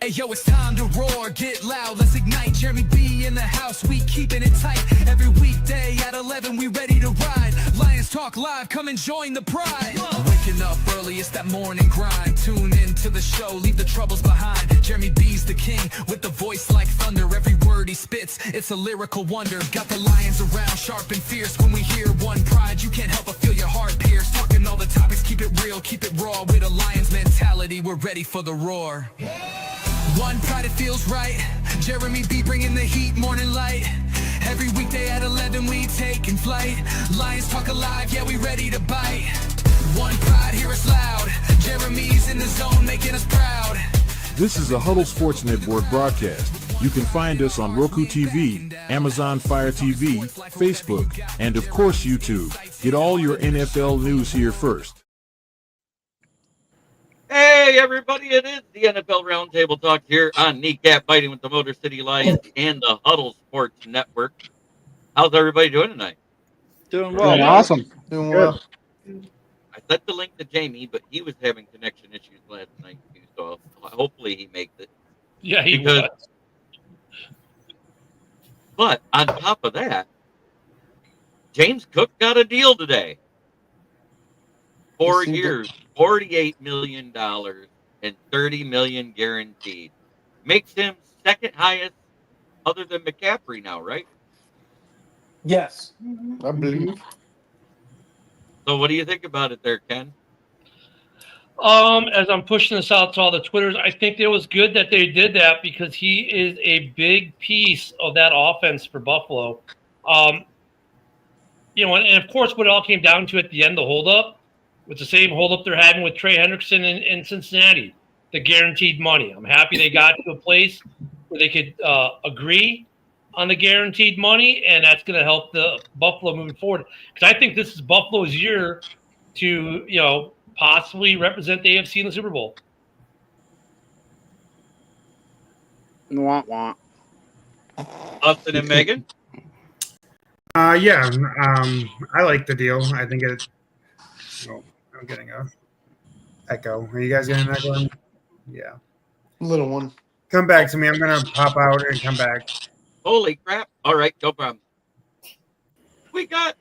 Hey yo, it's time to roar, get loud, let's ignite. Jeremy B in the house, we keeping it tight. Every weekday at 11, we ready to ride. Lions Talk Live, come and join the pride. Waking up early, it's that morning grind. Tune in to the show, leave the troubles behind. Jeremy B's the king, with the voice like thunder. Every word he spits, it's a lyrical wonder. Got the lions around, sharp and fierce. When we hear one pride, you can't help but feel your heart pierce. Talking all the topics, keep it real, keep it raw. With a lion's mentality, we're ready for the roar. One pride, it feels right. Jeremy B bringing the heat, morning light. Every weekday at 11, we taking flight. Lions Talk Alive, yeah, we ready to bite. One pride, hear us loud. Jeremy's in the zone, making us proud. This is a Huddle Sports Network broadcast. You can find us on Roku TV, Amazon Fire TV, Facebook, and of course YouTube. Get all your NFL news here first. Hey everybody, it is the NFL Roundtable Talks here on Kneecap Fighting with the Motor City Lions and the Huddle Sports Network. How's everybody doing tonight? Doing well. Doing awesome. Doing well. I sent the link to Jamie, but he was having connection issues last night too, so hopefully he makes it. Yeah, he was. But on top of that, James Cook got a deal today. 4 years, $48 million, and $30 million guaranteed. Makes him second highest other than McCaffrey now, right? Yes, I believe. So what do you think about it there, Ken? As I'm pushing this out to all the Twitters, I think it was good that they did that because he is a big piece of that offense for Buffalo. And of course, what it all came down to at the end, the holdup, was the same holdup they're having with Trey Hendrickson in Cincinnati, the guaranteed money. I'm happy they got to a place where they could agree on the guaranteed money, and that's going to help the Buffalo moving forward. Because I think this is Buffalo's year to, possibly represent the AFC in the Super Bowl. Wah. Austin and Megan? I like the deal. I think it. Oh, I'm getting a echo. Are you guys getting an echo? Yeah. Little one. Come back to me. I'm gonna pop out and come back. Holy crap. All right, no problem. We got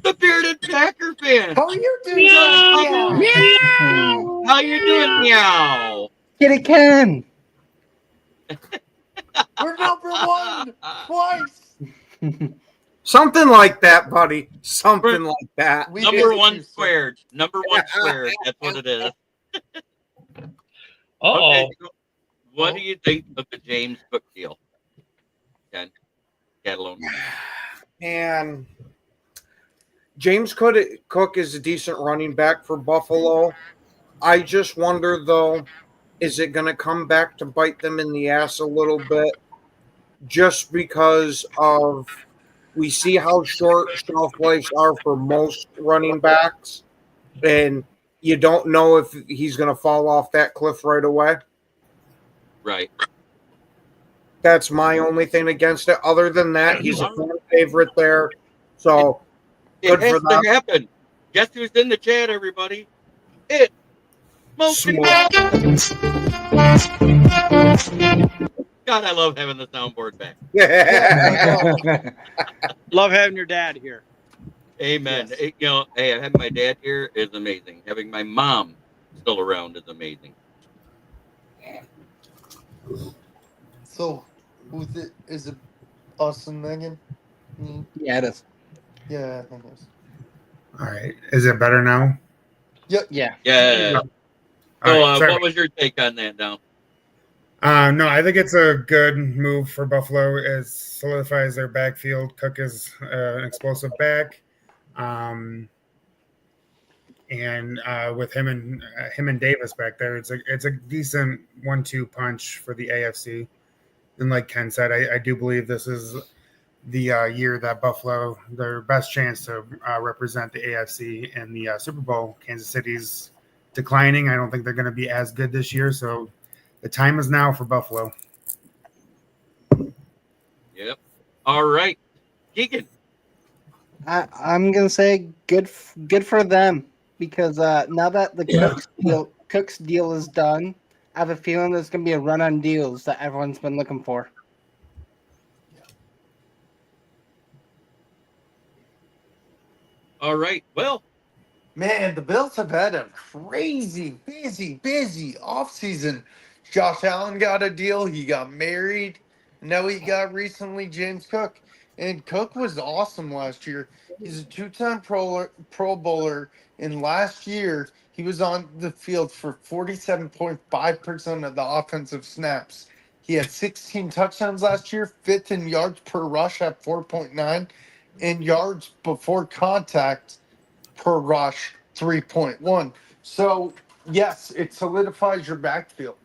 the bearded Packer fan. How are you doing? Meow. How you doing, meow? Get it, Ken. We're number one twice. Something like that, buddy. Something like that. Number one squared. Number one squared. That's what it is. Okay, so what do you think of the James Cook deal? Ken Catalone. And James Cook is a decent running back for Buffalo. I just wonder, though, is it going to come back to bite them in the ass a little bit? Just because of we see how short shelf lives are for most running backs, and you don't know if he's going to fall off that cliff right away. Right. That's my only thing against it. Other than that, he's a fan favorite there. So it has to happen. Guess who's in the chat, everybody? It's Smoking. God, I love having the soundboard back. Yeah. Love having your dad here. Amen. Yes. Having my dad here is amazing. Having my mom still around is amazing. So, who's it? Is it us and Megan? Yeah, it is. Yeah, I think it is. All right. Is it better now? Yep. Yeah. Yeah. So, what was your take on that now? No, I think it's a good move for Buffalo. It solidifies their backfield. Cook is an explosive back, and with him and Davis back there, it's a decent 1-2 punch for the AFC. And like Ken said, I do believe this is the year that Buffalo, their best chance to represent the AFC in the Super Bowl. Kansas City's declining. I don't think they're going to be as good this year, so the time is now for Buffalo. Yep. All right. Keegan. I'm going to say good for them because now that the Cook's deal is done, I have a feeling there's going to be a run on deals that everyone's been looking for. All right. Well, Man, the Bills have had a crazy, busy offseason. Josh Allen got a deal. He got married. Now he got recently James Cook. And Cook was awesome last year. He's a two-time Pro Bowler. And last year, he was on the field for 47.5% of the offensive snaps. He had 16 touchdowns last year, fifth in yards per rush at 4.9, and yards before contact per rush 3.1. So yes, it solidifies your backfield.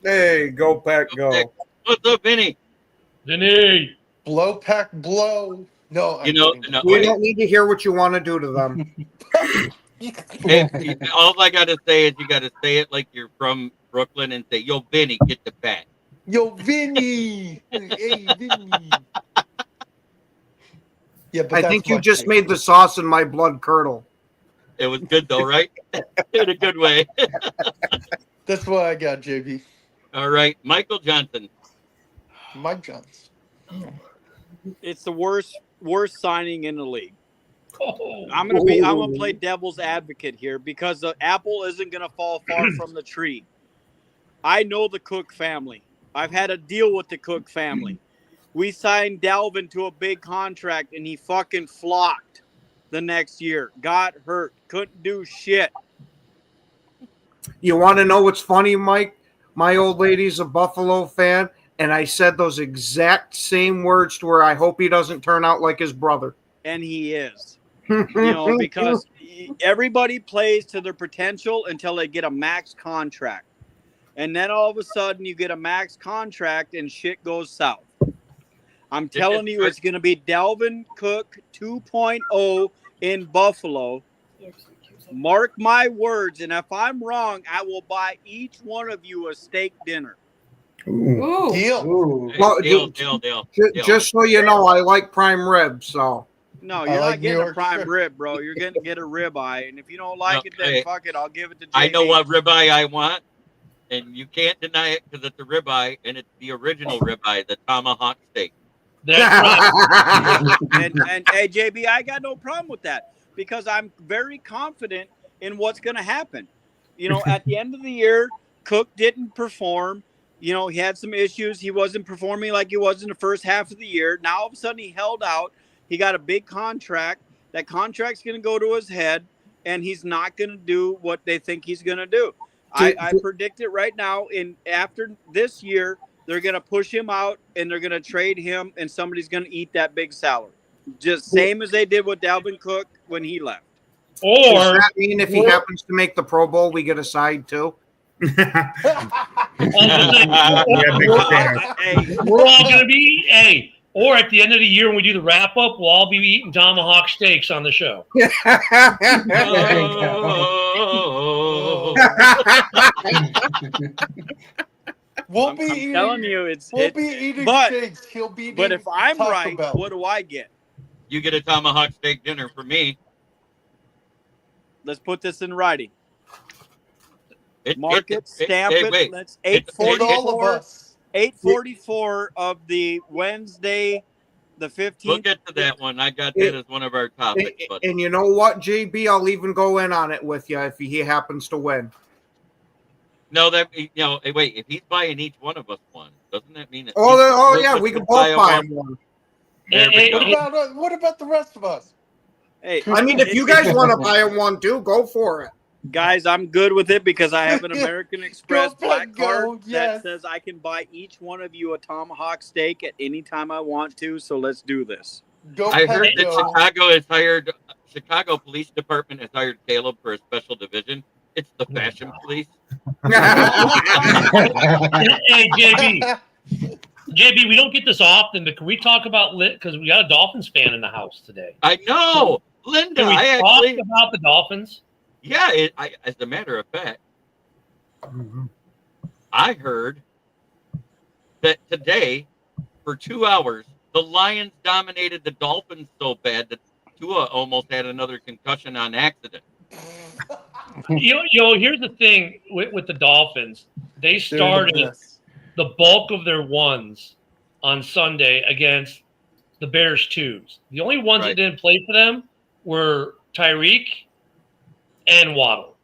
Hey, go Pack, go. what's up, Vinny? Vinny. Blow pack blow. No, You know, kidding. no, We hey, don't need to hear what you want to do to them. hey, all I gotta say is you gotta say it like you're from Brooklyn and say, "Yo, Vinny, get the bat." Yo, Vinny. Hey, Vinny. Yeah, but I that's think you my just take. made the sauce in my blood curdle. It was good though, right? In a good way. That's what I got, JB. All right, Michael Johnson. Mike Jones. It's the worst signing in the league. Oh. I'm gonna play devil's advocate here because the apple isn't gonna fall far from the tree. I know the Cook family. I've had a deal with the Cook family. We signed Dalvin to a big contract and he fucking flopped the next year. Got hurt. Couldn't do shit. You want to know what's funny, Mike? My old lady's a Buffalo fan, and I said those exact same words to her. I hope he doesn't turn out like his brother. And he is. Because everybody plays to their potential until they get a max contract. And then all of a sudden you get a max contract and shit goes south. I'm telling you, it's going to be Dalvin Cook 2.0 in Buffalo. Mark my words, and if I'm wrong, I will buy each one of you a steak dinner. Ooh. Deal. Ooh. Well, Deal. Just so you know, I like prime rib, so. No, I you're like not getting New a York prime strip. rib, bro. You're going to get a ribeye, and if you don't like No, it, then hey, fuck it. I'll give it to JB. I know what ribeye I want, and you can't deny it because it's a ribeye, and it's the original ribeye, the tomahawk steak. That's right. and hey, JB, I got no problem with that because I'm very confident in what's going to happen. At the end of the year, Cook didn't perform. He had some issues. He wasn't performing like he was in the first half of the year. Now, all of a sudden, he held out. He got a big contract. That contract's going to go to his head, and he's not going to do what they think he's going to do. I predict it right now. After this year, they're going to push him out, and they're going to trade him, and somebody's going to eat that big salary. Just same as they did with Dalvin Cook when he left. Does Or that mean if he happens to make the Pro Bowl, we get a side too? Yeah, big fan. we're all going to be, or at the end of the year when we do the wrap up, we'll all be eating tomahawk steaks on the show. We'll I'm be eating. telling you, We'll be eating but- steaks. He'll be eating. But if I'm Taco right, Bell. what do I get? You get a tomahawk steak dinner for me. Let's put this in writing. Mark it, Hey, stamp hey, it. wait. Let's It's all of 8:44. us. 8:44 of the Wednesday, the 15th. We'll get to that one. I got that as one of our topics. But And you know what, JB? I'll even go in on it with you if he happens to win. no, hey, wait. If he's buying each one of us one, doesn't that mean? Yeah, we can both buy him one. There we go. What about the rest of us? Hey, I mean, if you guys want to buy him one too, go for it. guys, I'm good with it because I have an American Express Go, black go, card yes. that says I can buy each one of you a tomahawk steak at any time I want to. So let's do this. Go I heard Pack, that go. Chicago Police Department has hired Caleb for a special division. It's the fashion police. Hey, JB, we don't get this often, but can we talk about because we got a Dolphins fan in the house today? I know, Linda. Can we I talk actually, about the Dolphins? yeah. As a matter of fact, I heard that today, for 2 hours, the Lions dominated the Dolphins so bad that Tua almost had another concussion on accident. Here's the thing with the Dolphins. they They're the started best. the bulk of their ones on Sunday against the Bears twos. The only ones that Right. didn't play for them were Tyreek and Waddle.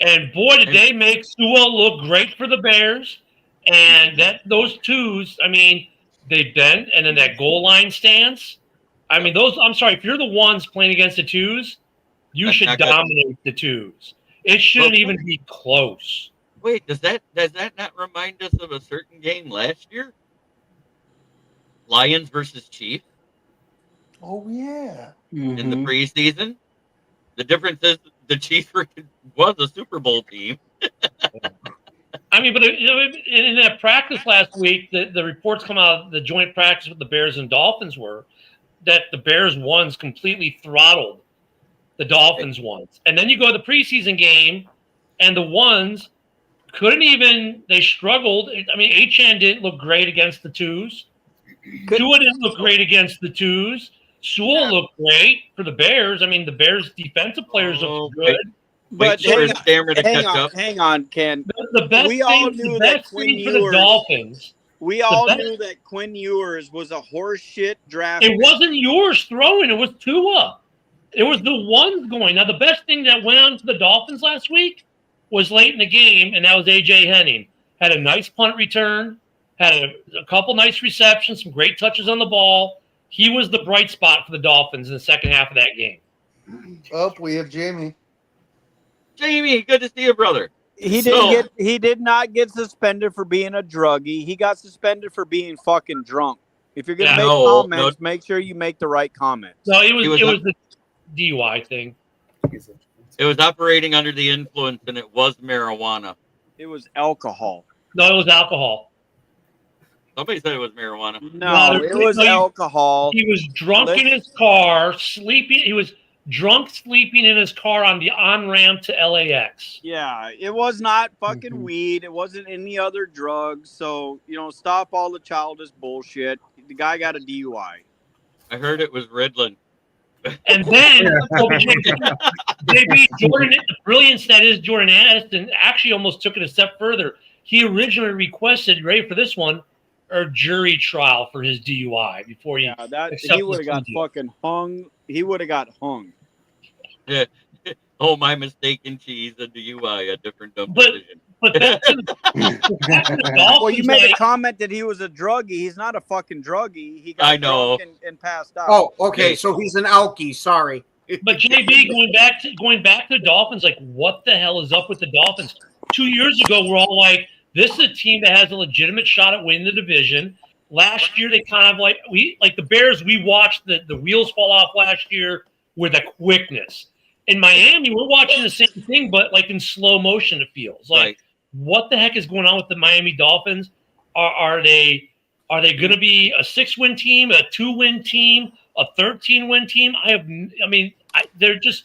And boy, did they make Sewell look great for the Bears. And those twos, I mean, they bent, and then that goal line stance. I mean, those. I'm sorry, if you're the ones playing against the twos, you That's should not good. dominate the twos. It shouldn't even be close. Wait, does that not remind us of a certain game last year? Lions versus Chiefs Oh yeah. in the Mhm. preseason. The difference is the Chiefs was a Super Bowl team. I mean, but in that practice last week, the reports come out, the joint practice with the Bears and Dolphins were that the Bears ones completely throttled the Dolphins ones. And then you go to the preseason game, and the ones couldn't even, they struggled. I mean, Achan didn't look great against the twos. Tua didn't look great against the twos. Sewell looked great for the Bears. I mean, the Bears' defensive players looked good. But Wait for Stammer to catch up. hang on, Ken. The best We all thing, knew the that best Quinn thing for the Ewers- Dolphins, We all best- knew that Quinn Ewers was a horseshit draft. it wasn't yours throwing, it was Tua. It was the ones going. Now, the best thing that went on for the Dolphins last week was late in the game, and that was A.J. Henning. Had a nice punt return, had a couple nice receptions, some great touches on the ball. He was the bright spot for the Dolphins in the second half of that game. Oh, we have Jamie. Jamie, good to see you, brother. He did not get suspended for being a druggie. He got suspended for being fucking drunk. If you're gonna Yeah. make No, comments, make sure you make the right comments. No, it was was the DUI thing. It was operating under the influence, and it was marijuana. It was alcohol. No, it was alcohol. Somebody said it was marijuana. No, No, it was no, you- alcohol. He was drunk in his car, sleeping. He was drunk sleeping in his car on the on-ramp to LAX. Yeah, it was not fucking weed. It wasn't any other drugs. So, stop all the childish bullshit. The guy got a DUI. I heard it was Ritalin. And then, maybe Jordan, the brilliance that is Jordan Addison actually almost took it a step further. He originally requested, ready for this one, a jury trial for his DUI before he He would have got fucking hung. He would have got hung. Yeah. Oh, my mistake in cheese, a DUI, a different dumb But- decision. But back to the Dolphins, Well, you made a like- comment that he was a druggie. He's not a fucking druggie. He got I know. drunk and passed out. Oh, okay. So he's an alkie. Sorry. But JB, going back to the Dolphins, like what the hell is up with the Dolphins? 2 years ago, we're all like, this is a team that has a legitimate shot at winning the division. Last year, they kind of like the Bears. We watched the wheels fall off last year with a quickness. In Miami, we're watching the same thing, but like in slow motion. It feels like, Right. what the heck is going on with the Miami Dolphins? Are they going to be a 6-win team, a 2-win team, a 13-win team? They're just.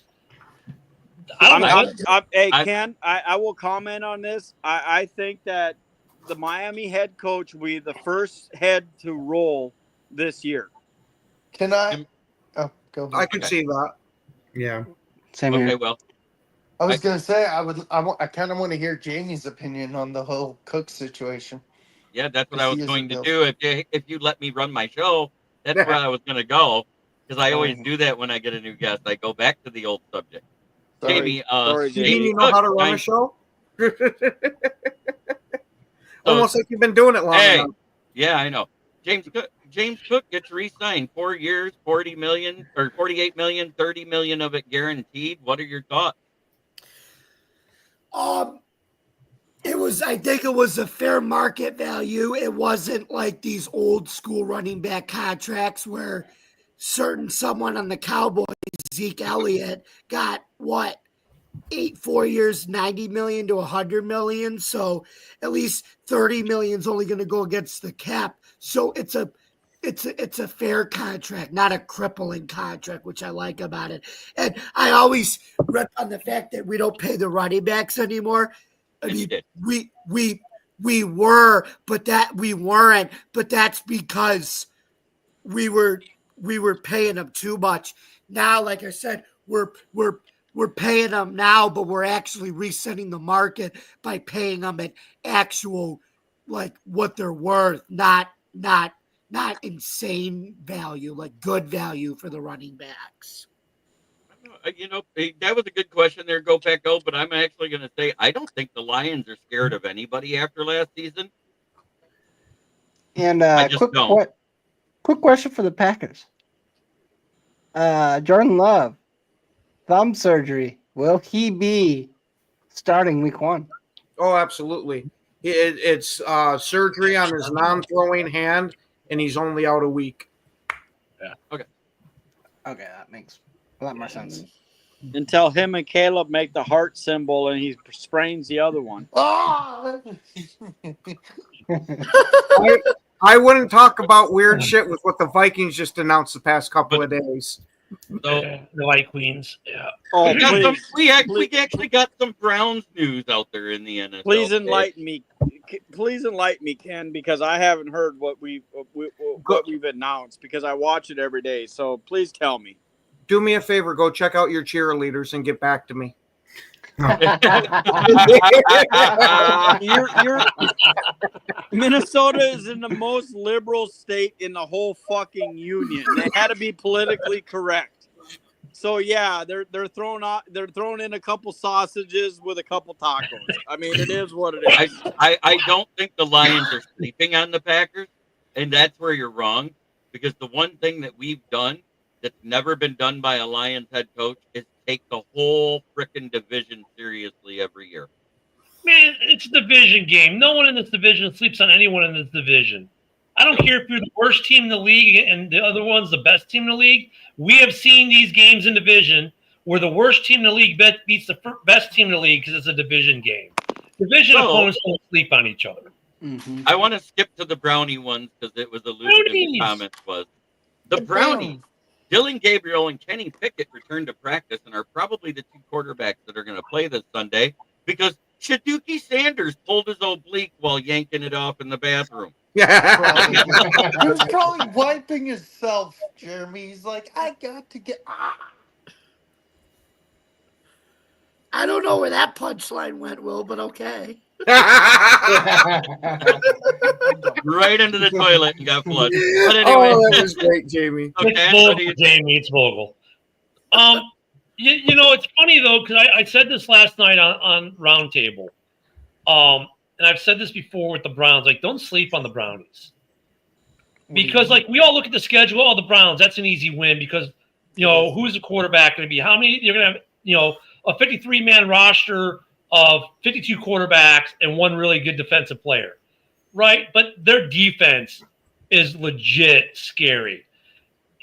I don't know. Hey, Ken, I will comment on this. I think that the Miami head coach will be the first head to roll this year. Can I? Oh, go ahead. I could see that. Yeah. Same Okay, here. well, I was gonna say I kind of want to hear Jamie's opinion on the whole Cook situation. yeah, that's what Because I he was is going a to Bill. do. If you let me run my show, that's where I was going to go. Because I always do that when I get a new guest. I go back to the old subject. Sorry. Jamie, Sorry, Do Jamie you know how to run a Cook, show? Almost like you've been doing it long Hey, enough. yeah, I know. James Cook gets re-signed 4 years, 40 million or 48 million, 30 million of it guaranteed. What are your thoughts? I think it was a fair market value. It wasn't like these old school running back contracts where someone on the Cowboys, Zeke Elliott, got 4 years, 90 million to 100 million. So at least 30 million is only going to go against the cap. So it's a fair contract, not a crippling contract, which I like about it. And I always rip on the fact that we don't pay the running backs anymore. I And you mean, did. we were, but we weren't. But that's because we were paying them too much. Now, like I said, we're we're paying them now, but we're actually resetting the market by paying them at actual, like what they're worth, not insane value, like good value for the running backs. That was a good question there, Go Pack Go, but I'm actually going to say I don't think the Lions are scared of anybody after last season. And I just don't. quick question for the Packers. Jordan Love, thumb surgery. Will he be starting week 1? Oh, absolutely. It's surgery on his non-throwing hand, and he's only out a week. Yeah. Okay. Okay, that makes a lot more sense. Until him and Caleb make the heart symbol and he sprains the other one. Oh! I wouldn't talk about weird shit with what the Vikings just announced the past couple of days. So the White Queens. Yeah. Oh, we actually got some Browns news out there in the NFL. Please enlighten me. Please enlighten me, Ken, because I haven't heard what we've announced because I watch it every day. So please tell me. Do me a favor, go check out your cheerleaders and get back to me. Minnesota is in the most liberal state in the whole fucking union. They had to be politically correct. So yeah, they're throwing in a couple sausages with a couple tacos. I mean, it is what it is. I don't think the Lions are sleeping on the Packers, and that's where you're wrong. Because the one thing that we've done that's never been done by a Lions head coach is take the whole frickin' division seriously every year. Man, it's a division game. No one in this division sleeps on anyone in this division. I don't care if you're the worst team in the league and the other one's the best team in the league. We have seen these games in division where the worst team in the league beats the best team in the league because it's a division game. Division opponents don't sleep on each other. Mm-hmm. I want to skip to the Brownie ones because it was alluded in the comments. The Brownies. Dillon, Gabriel, and Kenny Pickett returned to practice and are probably the two quarterbacks that are going to play this Sunday because Shadookie Sanders pulled his oblique while yanking it off in the bathroom. He was probably wiping himself, Jeremy. He's like, I got to get... I don't know where that punchline went, Will, but okay. Right into the toilet and got flushed. But anyway, that was great, Jamie. Okay, It's Vogel. It's funny though because I said this last night on Roundtable, and I've said this before with the Browns. Like, don't sleep on the Brownies because like we all look at the schedule. Oh, the Browns, that's an easy win because who's the quarterback going to be? How many you're going to have? A 53-man roster of 52 quarterbacks and one really good defensive player, right? But their defense is legit scary.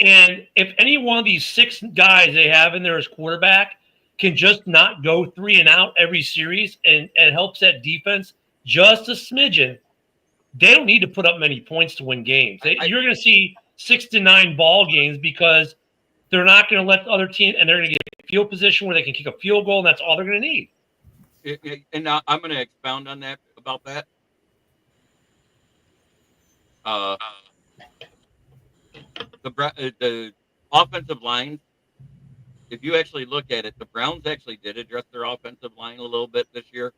And if any one of these 6 guys they have in there as quarterback can just not go 3 and out every series and helps that defense just a smidgen, they don't need to put up many points to win games. You're going to see 6 to 9 ball games because they're not going to let the other team, and they're going to get field position where they can kick a field goal, and that's all they're going to need. And I'm going to expound on that about that. The offensive line, if you actually look at it, the Browns actually did address their offensive line a little bit this year.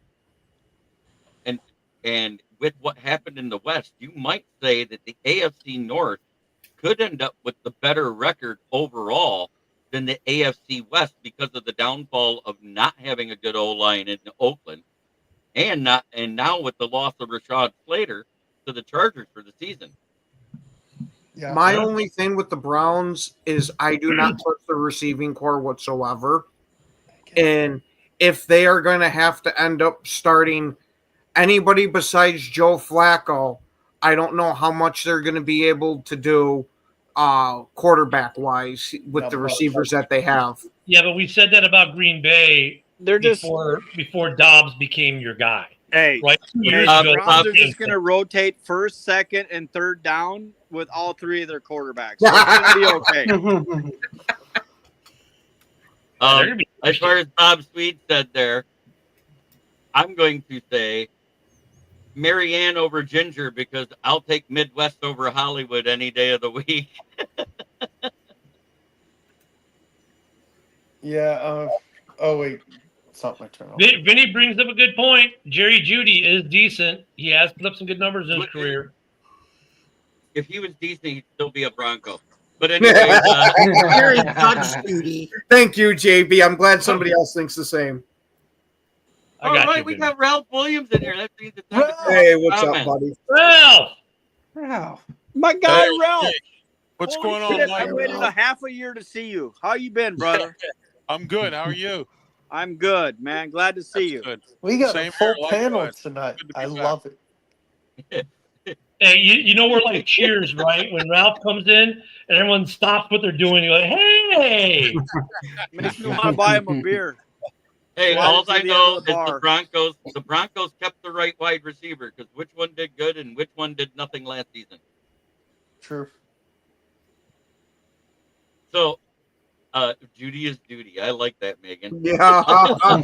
And with what happened in the West, you might say that the AFC North could end up with the better record overall than the AFC West because of the downfall of not having a good O-line in Oakland and now with the loss of Rashad Slater to the Chargers for the season. Yeah. My only thing with the Browns is I do not touch the receiving core whatsoever. And if they are going to have to end up starting anybody besides Joe Flacco, I don't know how much they're going to be able to do quarterback-wise with the receivers that they have. Yeah, but we said that about Green Bay before Dobbs became your guy. Hey, right? 2 years ago, ago, Browns are just going to rotate first, second, and third down with all 3 of their quarterbacks. So it's going to be okay. As far as Bob Sweet said there, I'm going to say Marianne over Ginger because I'll take Midwest over Hollywood any day of the week. Yeah, Oh wait, it's not my turn. Vinny brings up a good point. Jerry Jeudy is decent. He has put up some good numbers in his career. If he was decent, he'd still be a Bronco. But anyways, Very Judge Judy. Thank you, JB. I'm glad somebody else thinks the same. all right, we got Ralph Williams in here. That means it's time to Hey, what's up, comment. buddy? Ralph! My guy, Hey, Ralph. What's Holy going on, shit, Mike? I waited a half a year to see you. How you been, brother? I'm good. How are you? I'm good, man. Glad to see you. Good. We got Same a full here, panel likewise. tonight. Good to be I back. love it. Hey, you know we're like Cheers, right? When Ralph comes in and everyone stops what they're doing, you're like, hey! Makes me want to buy him a beer. Hey, Slide all it to I the know end of the is bar. the Broncos kept the right wide receiver because which one did good and which one did nothing last season. True. So, Judy is duty. I like that, Megan. Yeah.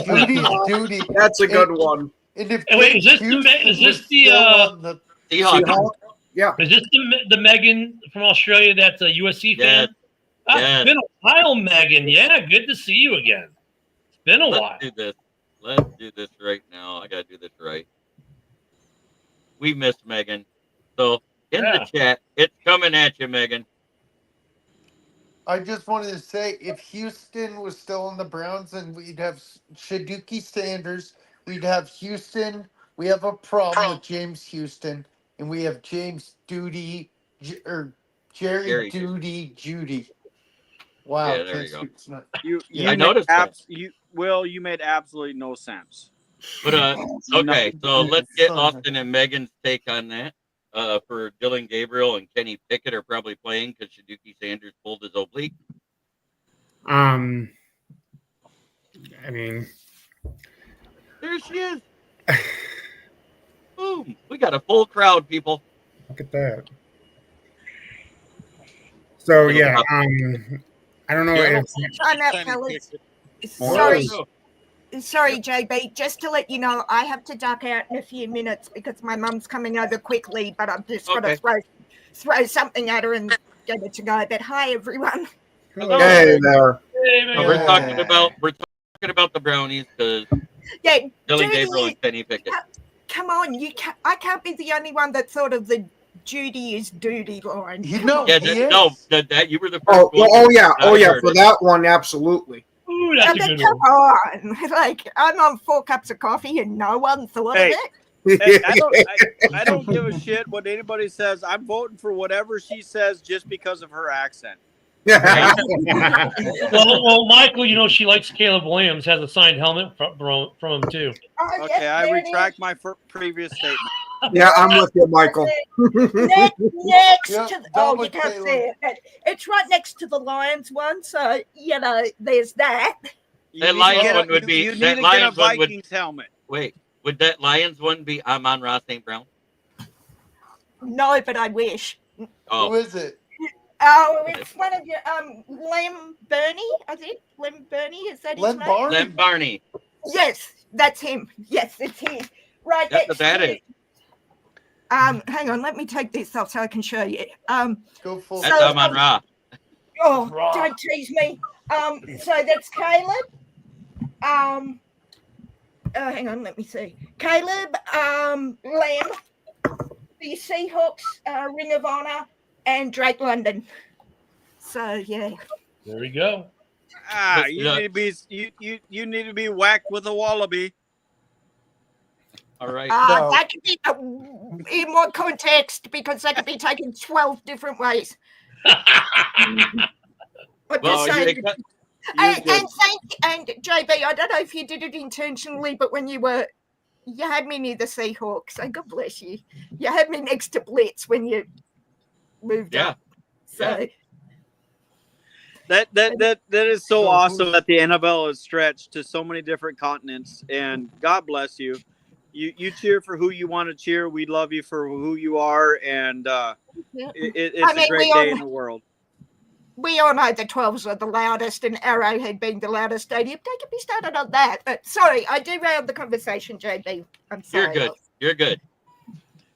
Duty is duty. That's a good one. And if Hey, wait, is this Houston is this was the still on the Seahawks. Seahawks? Yeah. is this the Megan from Australia that's a USC fan? Yes. It's been a while, Megan. Yeah, good to see you again. It's been a while. Let's do this. Let's do this right now. I gotta do this right. We missed Megan. So in the chat, it's coming at you, Megan. I just wanted to say, if Houston was still in the Browns, and we'd have Shadookie Sanders, we'd have Houston. We have a problem with James Houston, and we have James Duty or Jerry Duty Judy. Wow, Yeah, there you go. You I noticed that. You made absolutely no sense. But okay, so let's get Austin and Megan's take on that. For Dillon, Gabriel, and Kenny Pickett are probably playing because Shadookie Sanders pulled his oblique. I mean, There she is. Boom! We got a full crowd, people. look at that. So yeah, I don't know if Time out, fellas. Sorry, JB. Just to let you know, I have to duck out in a few minutes because my mum's coming over quickly, but I'm just going to throw something at her and get her to go. But hi, everyone. Hey there. We're talking about the brownies because Dillon, Gabriel, and Kenny Pickett. Come on, I can't be the only one that thought of the Judy is duty line. You know, that you were the first one. Oh yeah, for that one, absolutely. Ooh, that's a good come one. on. Like, I'm on 4 cups of coffee and no one thought of it. Hey, I don't give a shit what anybody says. I'm voting for whatever she says just because of her accent. well, Michael, you know she likes Caleb Williams, has a signed helmet from him too. Okay, I retract my previous statement. Yeah, I'm with you, Michael. Next Yep, to done you with can't Caleb. see it, but it's right next to the Lions one, so there's that. That Lions one would be You need that to get a Lions one would. Vikings helmet. Wait, would that Lions one be Amon-Ra St. Brown? No, but I wish. Who Oh, is it? Oh, it's one of your Lem Burney, I think. Lem Burney, is that his Len name? Barney? Lem Barney. Yes, that's him. Yes, it's him. Right That's next what that to is. hang on, let me take this off so I can show you. Go full. That's So- Amon-Ra. Oh, Raw. don't tease me. So that's Caleb. Hang on, let me see. Caleb, Lamb, the Seahawks, Ring of Honor, and Drake London. So yeah. There we go. You need to be you need to be whacked with a wallaby. All right. No. That could be in what context? Because that could be taken 12 different ways. But Well, just saying. they- And JB, I don't know if you did it intentionally, but when you had me near the Seahawks, so God bless you. You had me next to Blitz when you moved up. So That is so awesome that the NFL is stretched to so many different continents, and God bless you. You cheer for who you want to cheer. We love you for who you are, and it's a great day in the world. we all know the 12s are the loudest and Arrowhead being the loudest stadium. Don't get me started on that. But sorry, I derailed the conversation, JB. I'm sorry. You're good. You're good.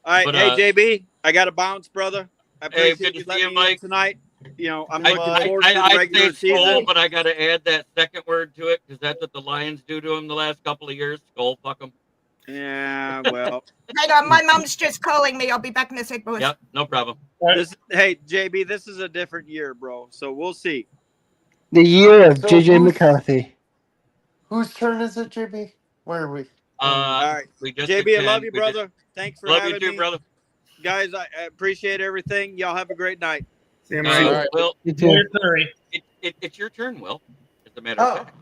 All right, But, hey JB, I got to bounce, brother. I Hey, appreciate good to letting see you, me in Mike. tonight. I'm looking forward to the I'd regular say skull, season. but I got to add that second word to it because that's what the Lions do to him the last couple of years. Skull fuck them. Yeah, well. Hang on, my mom's just calling me. I'll be back in a sec, boys. Yep, no problem. Hey, JB, this is a different year, bro. So we'll see. The year of So JJ who's- McCarthy. Whose turn is it, JB? Where are we? All right. We just JB, I love you, we just- brother. Thanks for love having you too, me. brother. Guys, I appreciate everything. Y'all have a great night. See you, All Mike. right, Will, You too. it's your turn, Will. As a matter of fact.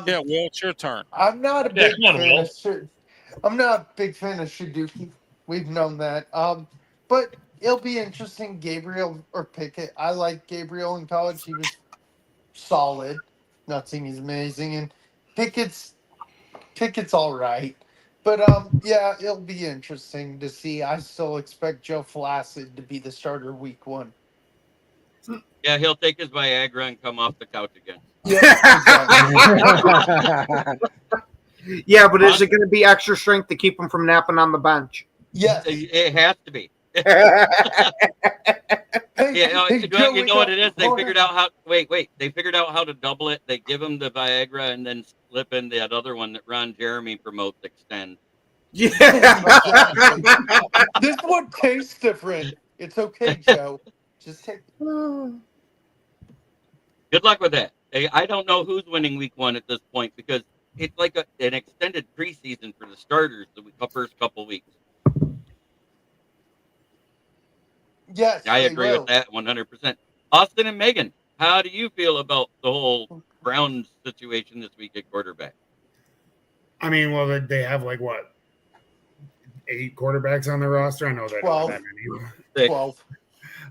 Yeah, Will, it's your turn. I'm not a Yeah, big come on, fan Will. of I'm not a big fan of Shadookie. We've known that. But it'll be interesting, Gabriel or Pickett. I like Gabriel in college. He was solid. Not saying he's amazing, and Pickett's all right. But yeah, it'll be interesting to see. I still expect Joe Flacid to be the starter week 1. Yeah, he'll take his Viagra and come off the couch again. Yeah, but is it going to be extra strength to keep him from napping on the bench? Yes. It has to be. Hey, Yeah, hey, you Joe, know what it is? They hold figured on. out how. Wait. They figured out how to double it. They give him the Viagra and then slip in that other one that Ron Jeremy promotes, Extend. Yeah. This one tastes different. It's okay, Joe. Just take. Good luck with that. I don't know who's winning week 1 at this point because it's like an extended preseason for the starters the first couple weeks. Yes, I they agree will. with that 100%. Austin and Megan, how do you feel about the whole Browns situation this week at quarterback? I mean, well, they have like what, 8 quarterbacks on their roster? I know they don't have that many. 12.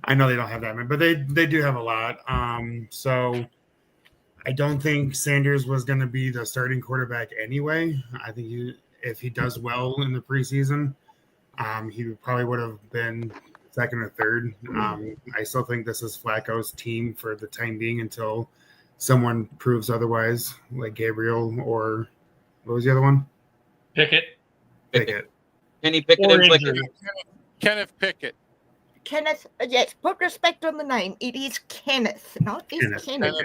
I know they don't have that many, but they do have a lot. So I don't think Sanders was going to be the starting quarterback anyway. I think if he does well in the preseason, he probably would have been second or third. I still think this is Flacco's team for the time being until someone proves otherwise, like Gabriel or what was the other one? Pickett. Pickett. Kenny Pickett Or and Pickett. injury. Kenneth Pickett. Kenneth, yes, put respect on the name. It is Kenneth, not is Kenneth.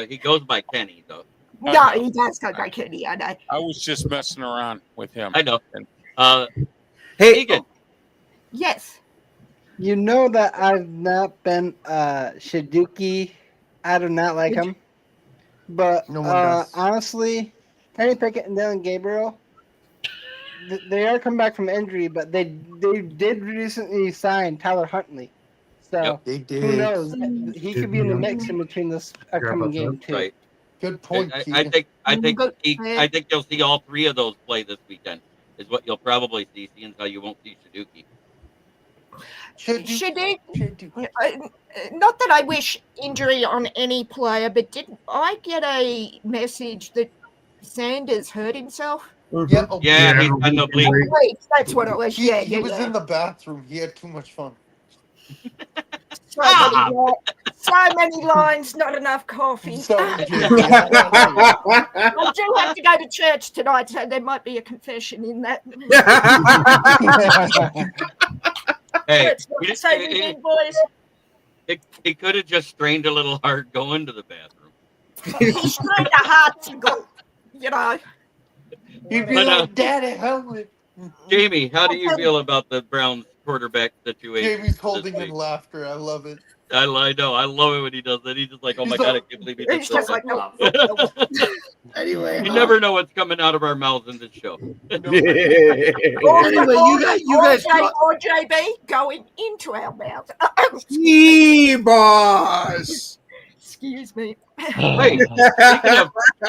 He goes by Kenny, though. No, he does go by Kenny, I know. I was just messing around with him. I know. Hey, Egan. Yes. You know that I've not been Shadookie. I do not like him. But No one does. honestly, Kenny Pickett and Dillon Gabriel, they are coming back from injury, but they did recently sign Tyler Huntley. So They did. who knows? He could be in the mix in between this upcoming game too. Right. Good point, I think Good. you'll see all 3 of those play this weekend. Is what you'll probably see, seeing how you won't see Shadookie. Shadookie. Not that I wish injury on any player, but did I get a message that Sanders hurt himself? Yeah, Yeah, he's got no bleep. Wait, that's what it was. He, Yeah, he yeah, was yeah. in the bathroom. He had too much fun. So many lines, not enough coffee. Sorry, Jimmy. I do have to go to church tonight, so there might be a confession in that. Hey, That's what I say we did, boys. he could have just strained a little hard going to the bathroom. He strained a heart to go, you know. He'd be But, like, Daddy, help me. Jamie, how do you feel about the Browns quarterback situation? Jamie's holding this in week? laughter. I love it. I know. I love it when he does that. He's just like, oh my He's God, I like- can't believe he did He's just like, no. Anyway, You never know what's coming out of our mouths in this show. anyway, you guys or JB going into our mouth. boss. Excuse me. Hey,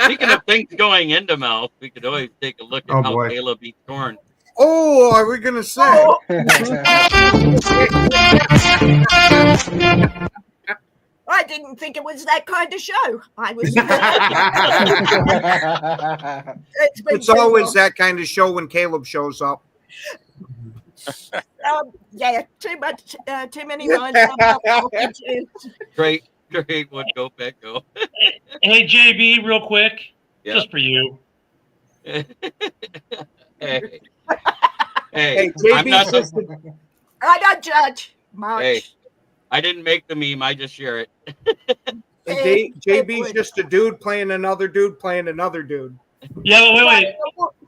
speaking of things going into mouth, we could always take a look at Oh, how boy. Caleb beats corn. Oh, are we gonna say? Oh, I didn't think it was that kind of show. I was. It's always that kind of show when Caleb shows up. Yeah, too much, too many lines. I'm not talking to. Great one. Go, Peck, go. Hey, JB, real quick, Yeah. just for you. Hey, Hey, I'm JB not says the, I don't judge much. Hey, I didn't make the meme. I just share it. And JB's just a dude playing another dude playing another dude. Yeah, but wait.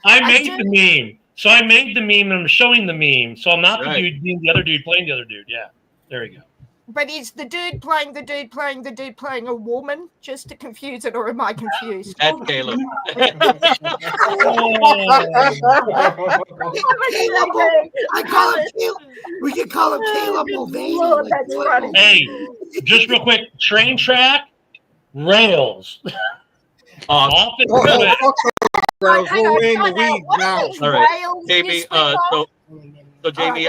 I made the meme. So I made the meme and I'm showing the meme. So I'm not the dude being the other dude playing the other dude. Yeah. There you go. But is the dude playing the dude playing the dude playing a woman just to confuse it, or am I confused? That's Caleb. I call him Caleb. We can call him Caleb Mulvaney. Lord, that's funny. Hey, just real quick. Train track, rails. Off and through it. Rails, we're in the weeds now. All right, Jamie. So Jamie,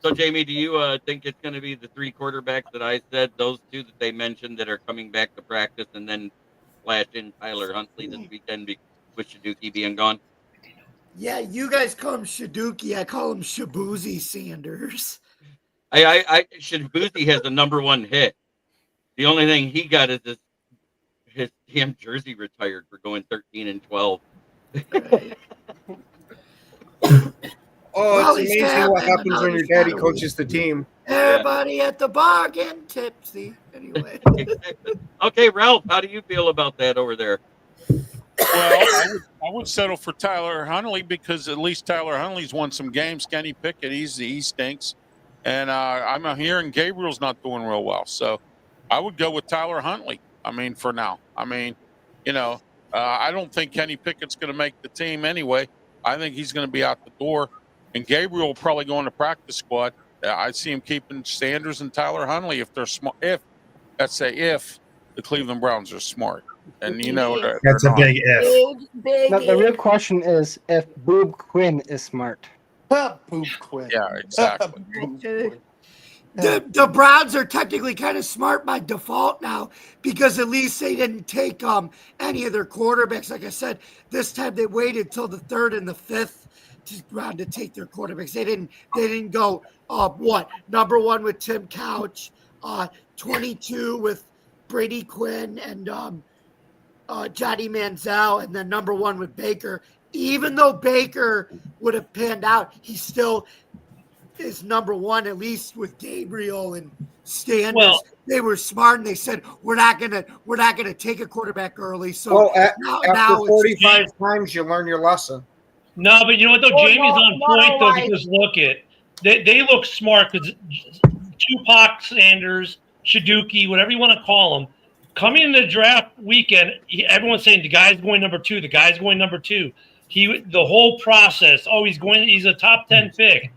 So, Jamie, do you think it's going to be the 3 quarterbacks that I said, those 2 that they mentioned that are coming back to practice, and then flash in Tyler Huntley this weekend with Shadookie being gone? Yeah, you guys call him Shadookie. I call him Shadookie Sanders. Shadookie has the #1 hit. The only thing he got is his damn jersey retired for going 13-12. Oh, Well, it's he's amazing what having happens when your another daddy coaches the team. Everybody at the bar getting tipsy. Anyway. Okay, Ralph, how do you feel about that over there? Well, I would settle for Tyler Huntley because at least Tyler Huntley's won some games. Kenny Pickett, he stinks. And I'm hearing Gabriel's not doing real well. So I would go with Tyler Huntley, for now. I don't think Kenny Pickett's going to make the team anyway. I think he's going to be out the door. And Gabriel will probably go in the practice squad. I see him keeping Sanders and Tyler Huntley if they're smart. If the Cleveland Browns are smart, and that's a big if. Big No, the real question is if Boob Quinn is smart. Boob Quinn. Yeah, exactly. The Browns are technically kind of smart by default now because at least they didn't take any of their quarterbacks. Like I said, this time they waited till the 3rd and the 5th round to take their quarterbacks. They didn't go #1 with Tim Couch, 22 with Brady Quinn and Johnny Manziel, and then #1 with Baker. Even though Baker would have panned out, he still is #1, at least with Gabriel and Sanders. Well, they were smart and they said we're not gonna take a quarterback early. So after 45 times, you learn your lesson. No, but you know what though, Jamie's on point though, because look they look smart because Tupac Sanders, Shadookie, whatever you want to call them, coming into the draft weekend, everyone's saying the guy's going #2, the guy's going #2. The whole process. He's a top 10 pick.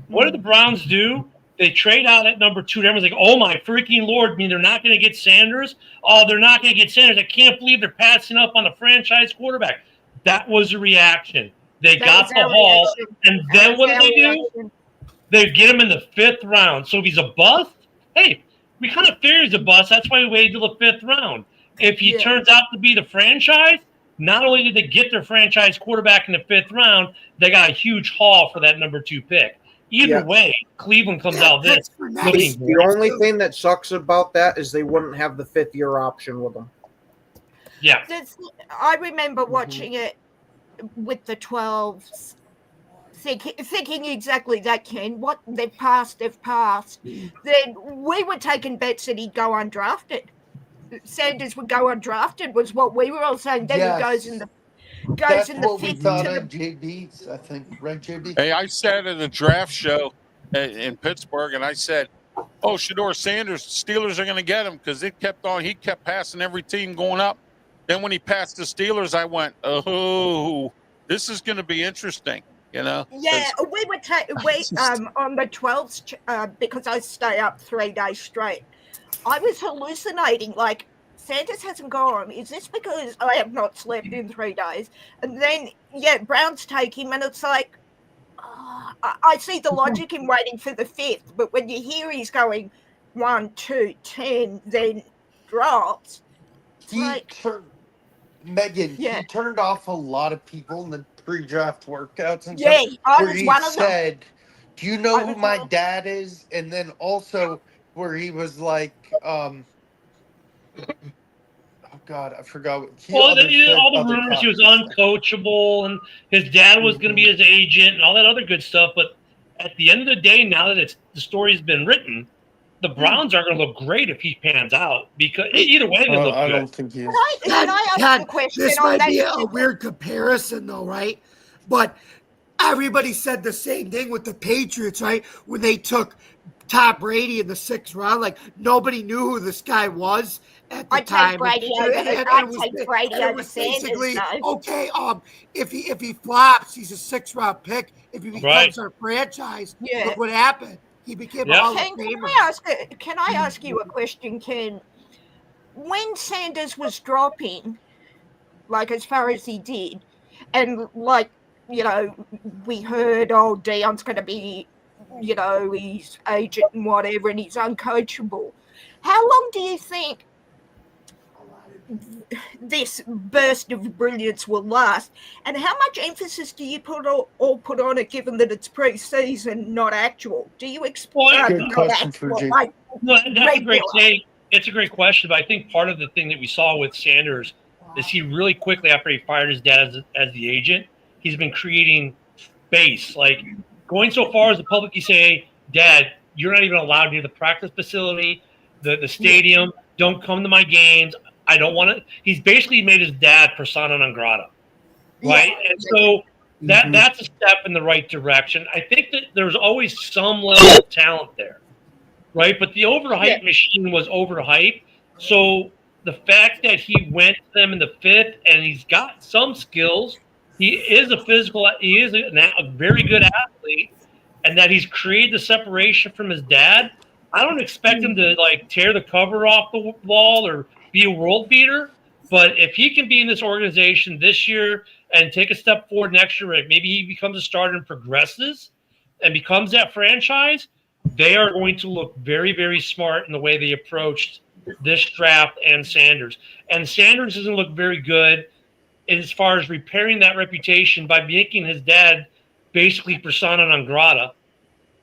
What did the Browns do? They trade out at #2. Everyone's like, oh my freaking Lord, they're not going to get Sanders? Oh, they're not going to get Sanders. I can't believe they're passing up on a franchise quarterback. That was the reaction. They got the haul, and then what do? They get him in the 5th round. So if he's a bust, hey, we kind of fear he's a bust. That's why we waited till the 5th round. If he turns out to be the franchise, not only did they get their franchise quarterback in the 5th round, they got a huge haul for that #2 pick. Either way, Cleveland comes out this. The only thing that sucks about that is they wouldn't have the 5th-year option with them. Yeah. I remember watching it with the 12s, thinking exactly that, Ken. What they've passed. Then we were taking bets that he'd go undrafted. Sanders would go undrafted was what we were all saying. Then he goes in the That's in the what we 5th thought to on JB's, I think. Right, JB? Hey, I said at a draft show in Pittsburgh, and I said, oh, Shador Sanders, Steelers are going to get him because he kept passing every team going up. Then when he passed the Steelers, I went, oh, this is going to be interesting, Yeah, we were on the 12th because I stay up 3 days straight. I was hallucinating, like, Sanders hasn't gone. Is this because I have not slept in 3 days? And then, Browns take him, and it's like, I see the logic in waiting for the 5th, but when you hear he's going 1, 2, 10, then drops. He turned off a lot of people in the pre-draft workouts and stuff. I was one of them. Said, do you know who my dad is? And then also where he was like, oh God, I forgot. All the rumors he was uncoachable and his dad was going to be his agent and all that other good stuff. But at the end of the day, now that the story's been written, the Browns aren't going to look great if he pans out, because either way they look I good. don't think he is. Can I ask Ted, you a question this on might that? be a weird comparison, though, right? But everybody said the same thing with the Patriots, right? When they took Tom Brady in the 6th round, like nobody knew who this guy was at the I'd time. take Brady And- over. and- and I'd it was- take Brady and it over was Sanders. basically, though. okay, if he flops, he's a 6th round pick. If he becomes Right. our franchise, Yeah. look what happened. He became Yeah. a Hall of Can Famer. I ask you a question, Ken? When Sanders was dropping, like as far as he did, and like, you know, we heard, oh, Dion's going to be, you know, his agent and whatever, and he's uncoachable. How long do you think this burst of brilliance will last, and how much emphasis do you put on it, given that it's pre-season, not actual? Do you expect Good question for Jake. like No, that's a great regular? say. It's a great question, but I think part of the thing that we saw with Sanders is he really quickly, after he fired his dad as the agent, he's been creating space, like going so far as to publicly say, "Dad, you're not even allowed near the practice facility, the stadium. Don't come to my games. I don't want to." He's basically made his dad persona non grata, right? Yeah. And so that's a step in the right direction. I think that there's always some level of talent there, right? But the overhype machine was overhyped. So the fact that he went to them in the 5th and he's got some skills, he is a very good athlete, and that he's created the separation from his dad. I don't expect him to like tear the cover off the wall or be a world beater, but if he can be in this organization this year and take a step forward next year, maybe he becomes a starter and progresses and becomes that franchise, they are going to look very, very smart in the way they approached this draft and Sanders. And Sanders doesn't look very good as far as repairing that reputation by making his dad basically persona non grata.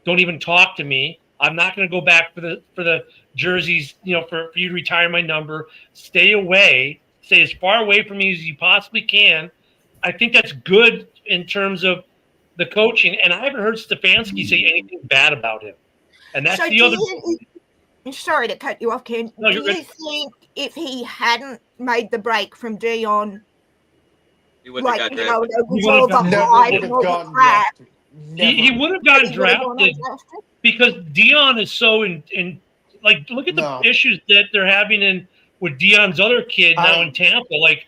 Don't even talk to me. I'm not going to go back for the jerseys, you know, for you to retire my number. Stay away. Stay as far away from me as you possibly can. I think that's good in terms of the coaching. And I haven't heard Stefanski say anything bad about him. And that's So the other. sorry to cut you off, Ken. No, do you're you good. think if he hadn't made the break from Dion, He wouldn't have like, got you know, drafted. there was He all would've the Never hype would and have all the gotten crap? drafted. He Never. would have gotten He would've gone drafted undrafted? because Dion is so in like, look at the No. issues that they're having with Dion's other kid now in Tampa. Like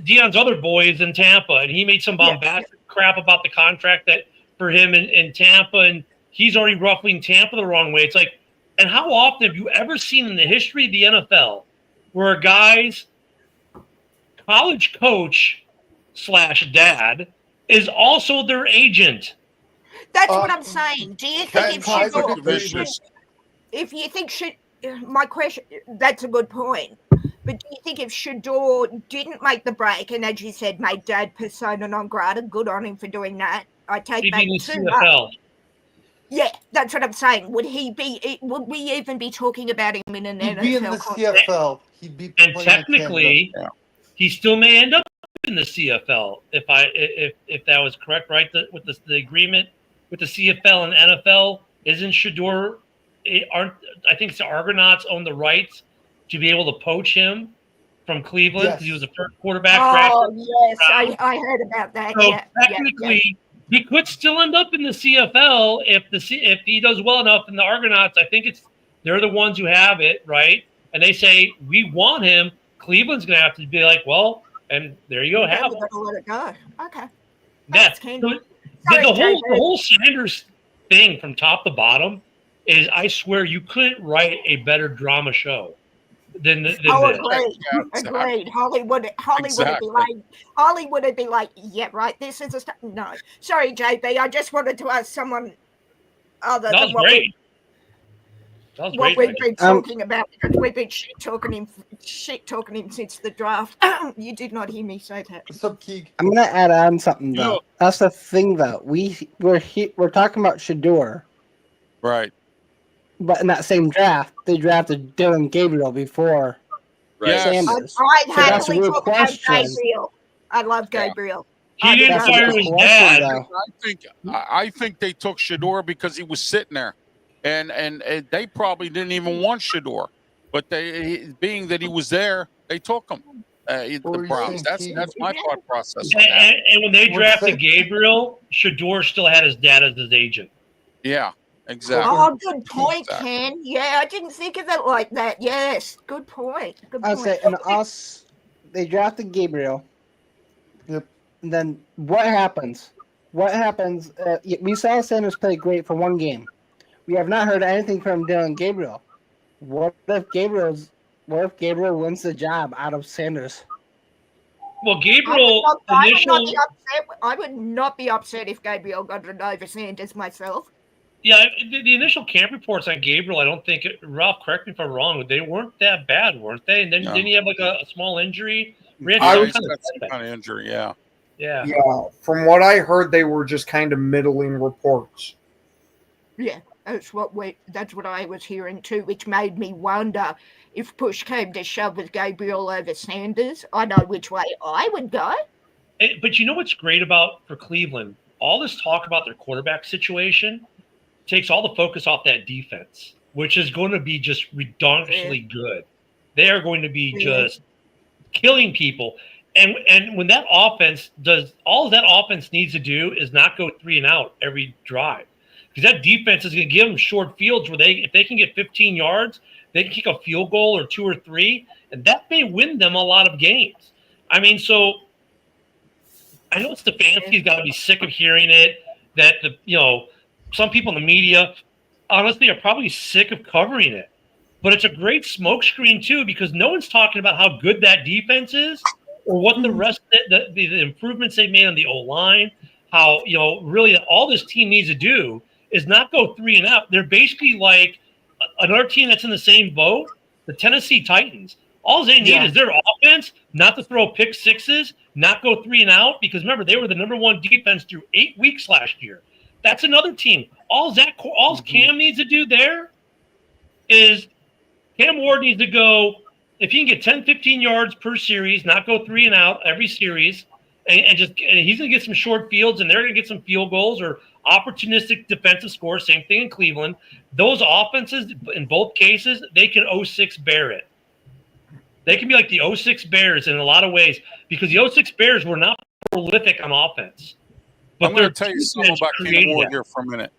Dion's other boy is in Tampa, and he made some bombastic crap about the contract that for him in Tampa, and he's already ruffling Tampa the wrong way. It's like, and how often have you ever seen in the history of the NFL where a guy's college coach / dad is also their agent? That's what I'm saying. Do you think if I would Shador, agree. if you think my question, that's a good point. But do you think if Shador didn't make the break and, as you said, made dad persona non grata, good on him for doing that? I take He'd back be in the too much. CFL. Yeah, that's what I'm saying. Would we even be talking about him in an He'd NFL be in the context? CFL. He'd be And playing in technically, he still may end up in the CFL if that was correct, right? With the agreement with the CFL and NFL, isn't Shador? I think the Argonauts own the rights to be able to poach him from Cleveland because he was the first quarterback drafted. Oh yes, I heard about that. So Yeah, technically, he could still end up in the CFL if he does well enough. In the Argonauts, I think they're the ones who have it, right? And they say we want him. Cleveland's going to have to be like, well, and there you go, yeah. have We're him. gonna let it go. Okay. Yeah. Candy. So Sorry, the JJ. whole Sanders thing from top to bottom is, I swear, you couldn't write a better drama show than this. Agreed. Hollywood would be like, yeah, right. This is no. Sorry, JB. I just wanted to ask someone other That than was great. That was what great. we've been talking about, because we've been shit talking him since the draft. You did not hear me say that. What's up, Keeg? I'm gonna add on something though. That's the thing though. We're talking about Shador, Right. but in that same draft, they drafted Dillon Gabriel before Sanders. I'd So that's a happily real talk about question. Gabriel. I love Gabriel. He didn't fire his dad. I think they took Shador because he was sitting there. and they probably didn't even want Shador, but being that he was there, they took him. The Browns. That's my thought process. And when they drafted Gabriel, Shador still had his dad as his agent. Yeah, exactly. Oh, good point, Ken. Yeah, I didn't think of it like that. Yes, good point. Good I'll point. say, and us, they drafted Gabriel. Yep. And then what happens? What happens? We saw Sanders play great for one game. We have not heard anything from Dillon Gabriel. What if Gabriel wins the job out of Sanders? Well, Gabriel I would not be upset if Gabriel got it over Sanders myself. Yeah, the initial camp reports on Gabriel, I don't think Ralph, correct me if I'm wrong, they weren't that bad, weren't they? And then didn't he have like a small injury? He's got some kind of injury, yeah. Yeah. Yeah. From what I heard, they were just kind of middling reports. Yeah, that's what I was hearing too, which made me wonder if push came to shove with Gabriel over Sanders. I know which way I would go. But you know what's great for Cleveland? All this talk about their quarterback situation takes all the focus off that defense, which is going to be just redonkulously good. They are going to be just killing people. And when that offense does, all that offense needs to do is not go 3 and out every drive. Because that defense is going to give them short fields where if they can get 15 yards, they can kick a field goal or 2 or 3, and that may win them a lot of games. I mean, so I know Stefanski's got to be sick of hearing it, that some people in the media, honestly, are probably sick of covering it. But it's a great smokescreen, too, because no one's talking about how good that defense is or what the rest of the improvements they've made on the O-line, how, really all this team needs to do is not go 3 and out. They're basically like another team that's in the same boat, the Tennessee Titans. All they need is their offense not to throw pick sixes, not go 3 and out, because remember, they were the number 1 defense through 8 weeks last year. That's another team. All Cam needs to do there is Cam Ward needs to go, if he can get 10, 15 yards per series, not go 3 and out every series, and he's going to get some short fields, and they're going to get some field goals or opportunistic defensive scores. Same thing in Cleveland. Those offenses, in both cases, they can 0-6 bear it. They can be like the 0-6 Bears in a lot of ways, because the 0-6 Bears were not prolific on offense. But I'm going to tell you something about Cam Ward here for a minute.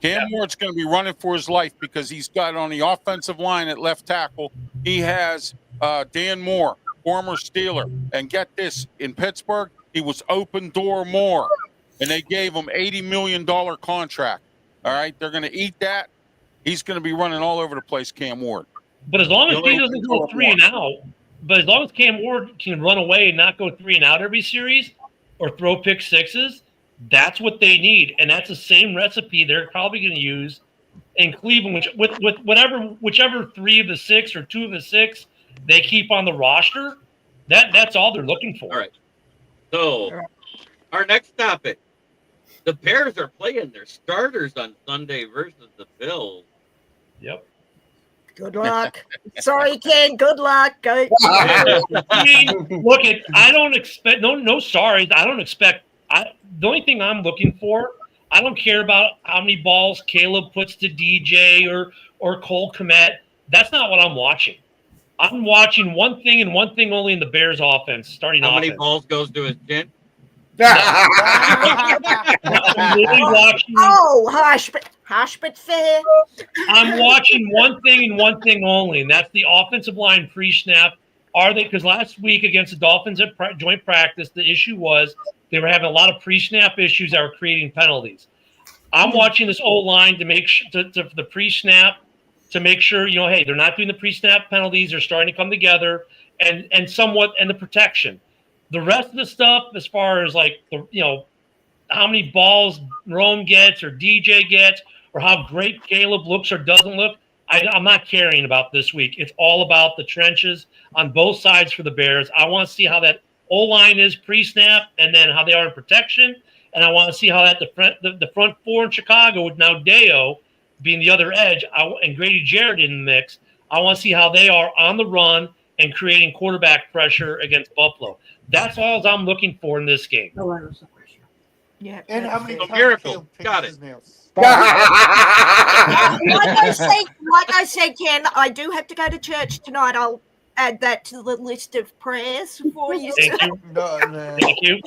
Cam Ward's going to be running for his life because he's got on the offensive line at left tackle, he has Dan Moore, former Steeler. And get this, in Pittsburgh, he was open door Moore. And they gave him $80 million contract. All right, they're going to eat that. He's going to be running all over the place, Cam Ward. But as long as he doesn't go 3 and out, but as long as Cam Ward can run away and not go 3 and out every series or throw pick sixes, that's what they need. And that's the same recipe they're probably going to use in Cleveland, with whichever 3 of the 6 or 2 of the 6 they keep on the roster. That's all they're looking for. All right. So our next topic. The Bears are playing their starters on Sunday versus the Bills. Yep. Good luck. Sorry, Ken. Good luck. Go. I mean, look, I don't expect no sorry. I don't expect. The only thing I'm looking for, I don't care about how many balls Caleb puts to DJ or Cole Kmet. That's not what I'm watching. I'm watching one thing and one thing only in the Bears offense. Starting how offense. many balls goes to his chin? I'm really watching. Oh, hush, but fair. I'm watching one thing and one thing only, and that's the offensive line pre-snap. Are they? Because last week against the Dolphins at joint practice, the issue was they were having a lot of pre-snap issues that were creating penalties. I'm watching this O-line to make sure for the pre-snap to make sure hey, they're not doing the pre-snap penalties. They're starting to come together and the protection. The rest of the stuff, as far as like how many balls Rome gets or DJ gets, or how great Caleb looks or doesn't look, I'm not caring about this week. It's all about the trenches on both sides for the Bears. I want to see how that O-line is pre-snap, and then how they are in protection, and I want to see how that the front 4 in Chicago with now Deo being the other edge and Grady Jarrett in the mix. I want to see how they are on the run and creating quarterback pressure against Buffalo. That's all I'm looking for in this game. Yeah. And how that's many it. So times Miracle, Caleb picks got his it. nails? Like I said, Ken, I do have to go to church tonight. I'll add that to the list of prayers for you. Thank sir. you. No. Thank you.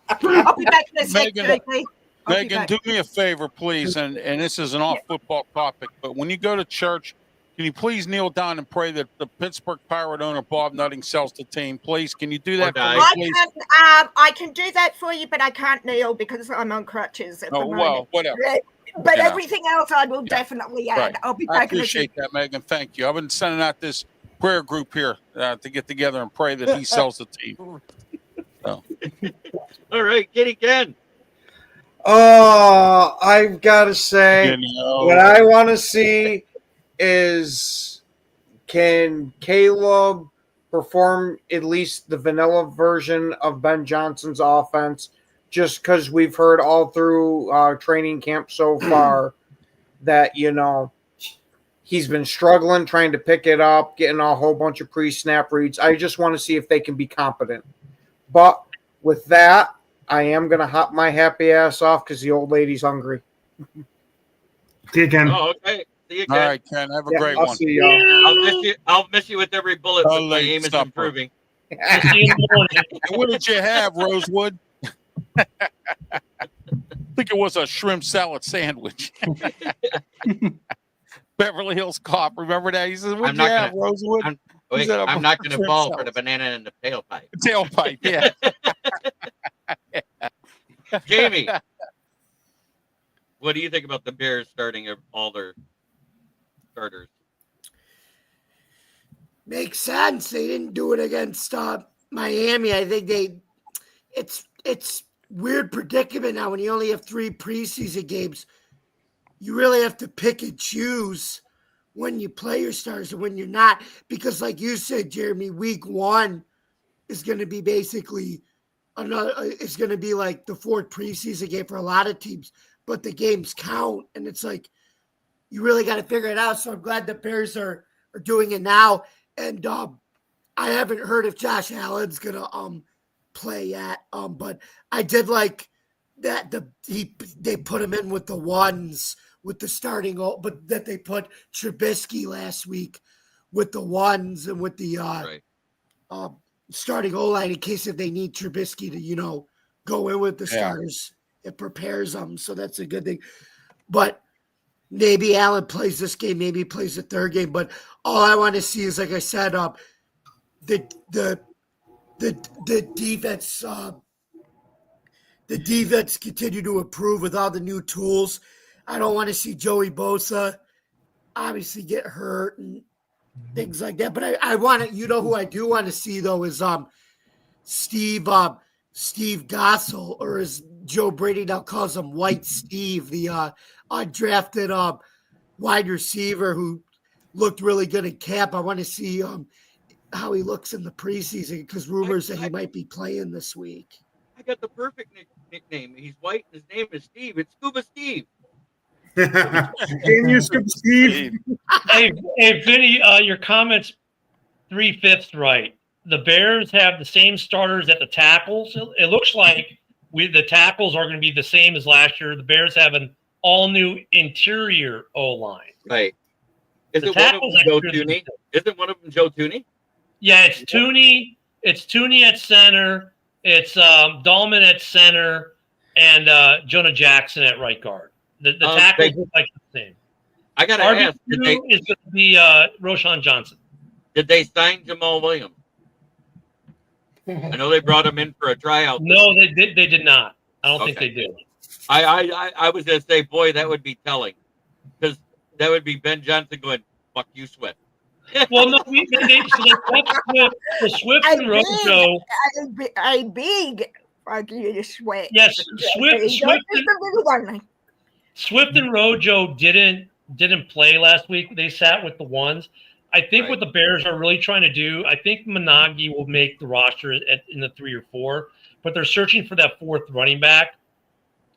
I'll be back in a sec, Megan, JP. I'll be Megan, back. do me a favor, please, and this is an off-football topic, but when you go to church, can you please kneel down and pray that the Pittsburgh Pirate owner Bob Nutting sells the team, please? Can you do that for me, please? I can do that for you, but I can't kneel because I'm on crutches at the moment. Well, whatever. But You know. everything else I will definitely add. Right. I'll be I back in a appreciate that, Megan. Thank you. I've been sending out this prayer group here to get together and pray that he sells the team. So. All right, Kitty Ken. Oh, I've got to say, what I want to see is, can Caleb perform at least the vanilla version of Ben Johnson's offense? Just because we've heard all through training camp so far that, he's been struggling trying to pick it up, getting a whole bunch of pre-snap reads. I just want to see if they can be competent. But with that, I am going to hop my happy ass off because the old lady's hungry. See you again. Oh, okay. See you, Ken. All right, Ken. Have a great I'll one. see y'all. I'll miss you with every bullet, but my late aim is supper. improving. We'll see you in the morning. And what did you have, Rosewood? I think it was a shrimp salad sandwich. Beverly Hills Cop. Remember that? He says, "What'd you have, Rosewood?" I'm said, not going to shrimp fall salad. for the banana in the tailpipe. Tailpipe, yeah. Jamie, what do you think about the Bears starting all their starters? Makes sense. They didn't do it against Miami. I think it's weird predicament now when you only have 3 preseason games. You really have to pick and choose when you play your stars and when you're not, because like you said, Jeremy, week 1 is going to be basically it's going to be like the 4th preseason game for a lot of teams, but the games count, and it's like you really got to figure it out. So I'm glad the Bears are doing it now. And I haven't heard if Josh Allen's gonna play yet. But I did like that they put him in with the ones with the starting, but that they put Trubisky last week with the ones and with the starting O-line in case if they need Trubisky to go in with the starters. It prepares them, so that's a good thing. But maybe Allen plays this game, maybe he plays the 3rd game. But all I want to see is, like I said, the defense. The defense continue to improve with all the new tools. I don't want to see Joey Bosa obviously get hurt and things like that. But I want to. Who I do want to see though is Steve Gossel, or as Joe Brady now calls him, White Steve, the undrafted wide receiver who looked really good in camp. I want to see how he looks in the preseason because rumors that he might be playing this week. I got the perfect nickname. He's white and his name is Steve. It's Scuba Steve. Damn you, Steve. Hey, Vinny, your comments 3/5 right. The Bears have the same starters at the tackles. It looks like the tackles are going to be the same as last year. The Bears have an all-new interior O-line. Right. Isn't one of them Joe Tooney? Isn't one of them Joe Tooney? Yeah, it's Tooney. It's Tooney at center. It's Dahlman at center, and Jonah Jackson at right guard. The tackles look like the same. I got to ask. Is going to be Roshan Johnson. Did they sign Jamal Williams? I know they brought him in for a tryout. No, they did not. I don't think they did. I was going to say, boy, that would be telling. Because that would be Ben Johnson going, fuck you, Swift. Well, no, they Swift and Rojo. A big fuck you, Swift. Yes, Swift and Rojo didn't play last week. They sat with the ones. I think what the Bears are really trying to do, I think Managi will make the roster in the 3 or 4, but they're searching for that 4th running back.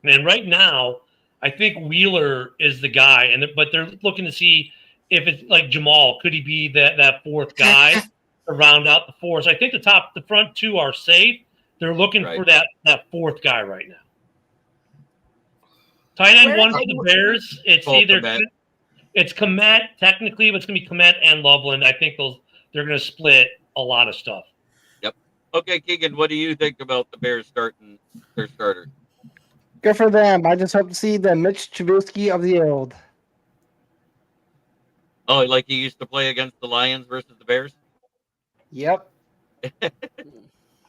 And right now, I think Wheeler is the guy, but they're looking to see if it's like Jamal, could he be that 4th guy to round out the 4? So I think the front 2 are safe. They're looking for that 4th guy right now. Tight end Where one is for it? the Bears. It's Both either Komet. it's Komet technically, but it's gonna be Komet and Loveland. I think they're gonna split a lot of stuff. Yep. Okay, Keegan, what do you think about the Bears starting their starter? Good for them. I just hope to see the Mitch Trubisky of the old. Oh, like he used to play against the Lions versus the Bears? Yep.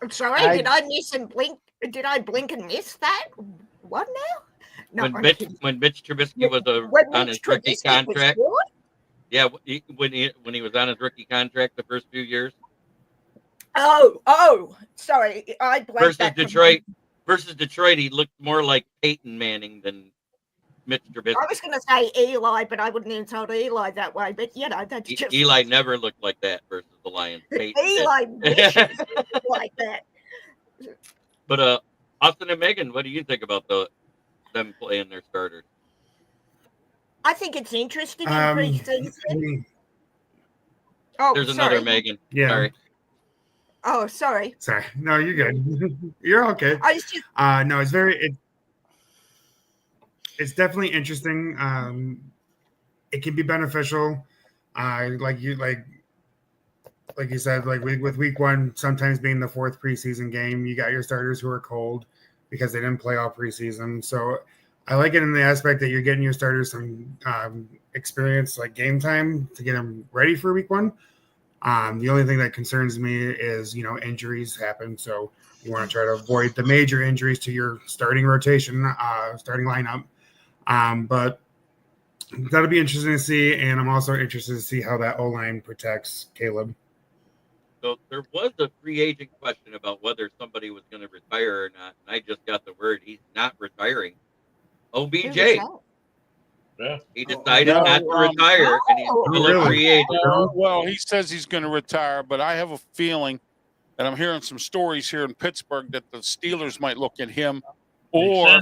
I'm sorry, did I miss and blink? Did I blink and miss that? What now? No, when I'm Mitch kidding. when Mitch Trubisky was When on Mitch his rookie Trubisky was contract. good? Yeah, when he was on his rookie contract the first few years Oh, sorry, I blanked versus that. Detroit, he looked more like Peyton Manning than Mitch Trubisky. I was going to say Eli, but I wouldn't insult Eli that way. But that's just Eli never looked like that versus the Lions. Peyton did. Eli wishes he looked like that. But Austin and Megan, what do you think about them playing their starters? I think it's interesting in preseason. There's sorry. another Megan. Yeah. Sorry. Oh, sorry. Sorry. No, you're good. You're okay. I was just No, it's definitely interesting. It can be beneficial. Like you said, like with week one, sometimes being the fourth preseason game, you got your starters who are cold because they didn't play all preseason. So I like it in the aspect that you're getting your starters some experience, like game time, to get them ready for week one. The only thing that concerns me is, injuries happen. So you want to try to avoid the major injuries to your starting rotation, starting lineup. But that'll be interesting to see. And I'm also interested to see how that O-line protects Caleb. So there was a free agent question about whether somebody was going to retire or not. And I just got the word he's not retiring. OBJ. Yeah. He decided not to retire, and he's still a free agent. Well, he says he's going to retire, but I have a feeling, and I'm hearing some stories here in Pittsburgh, that the Steelers might look at him, or,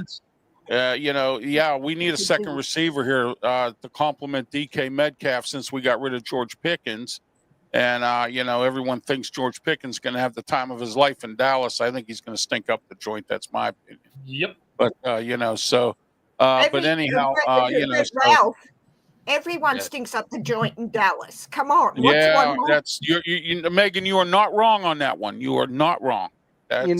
we need a second receiver here to complement DK Metcalf since we got rid of George Pickens. And, everyone thinks George Pickens is going to have the time of his life in Dallas. I think he's going to stink up the joint. That's my opinion. Yep. But, but anyhow, Ralph, everyone stinks up the joint in Dallas. Come on. What's one more? That's Megan. You are not wrong on that one. You are not wrong. I'm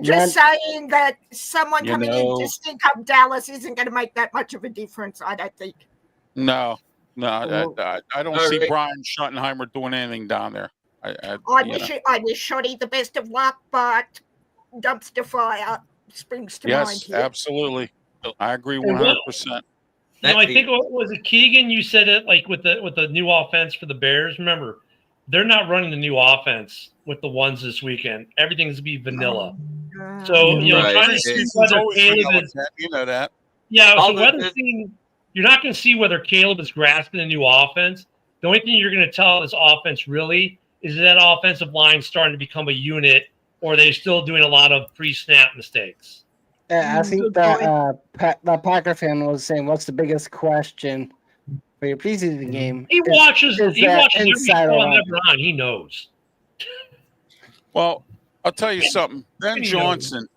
just saying that someone coming in to stink up Dallas isn't going to make that much of a difference. I don't think. No, I don't see Brian Schottenheimer doing anything down there. I wish Shotty the best of luck, but dumpster fire springs to mind Yes, here. absolutely. I agree 100%. I think was it Keegan? You said it like with the new offense for the Bears. Remember, they're not running the new offense with the ones this weekend. Everything's gonna be vanilla. So trying to see whether Caleb is. You know that. Yeah. So you're not going to see whether Caleb is grasping the new offense. The only thing you're going to tell this offense really is that offensive line starting to become a unit, or are they still doing a lot of pre-snap mistakes? Yeah, I think that Packer fan was saying, "What's the biggest question for your preseason game?" He watches every show I'm ever on. He knows. Well, I'll tell you something. Ben Johnson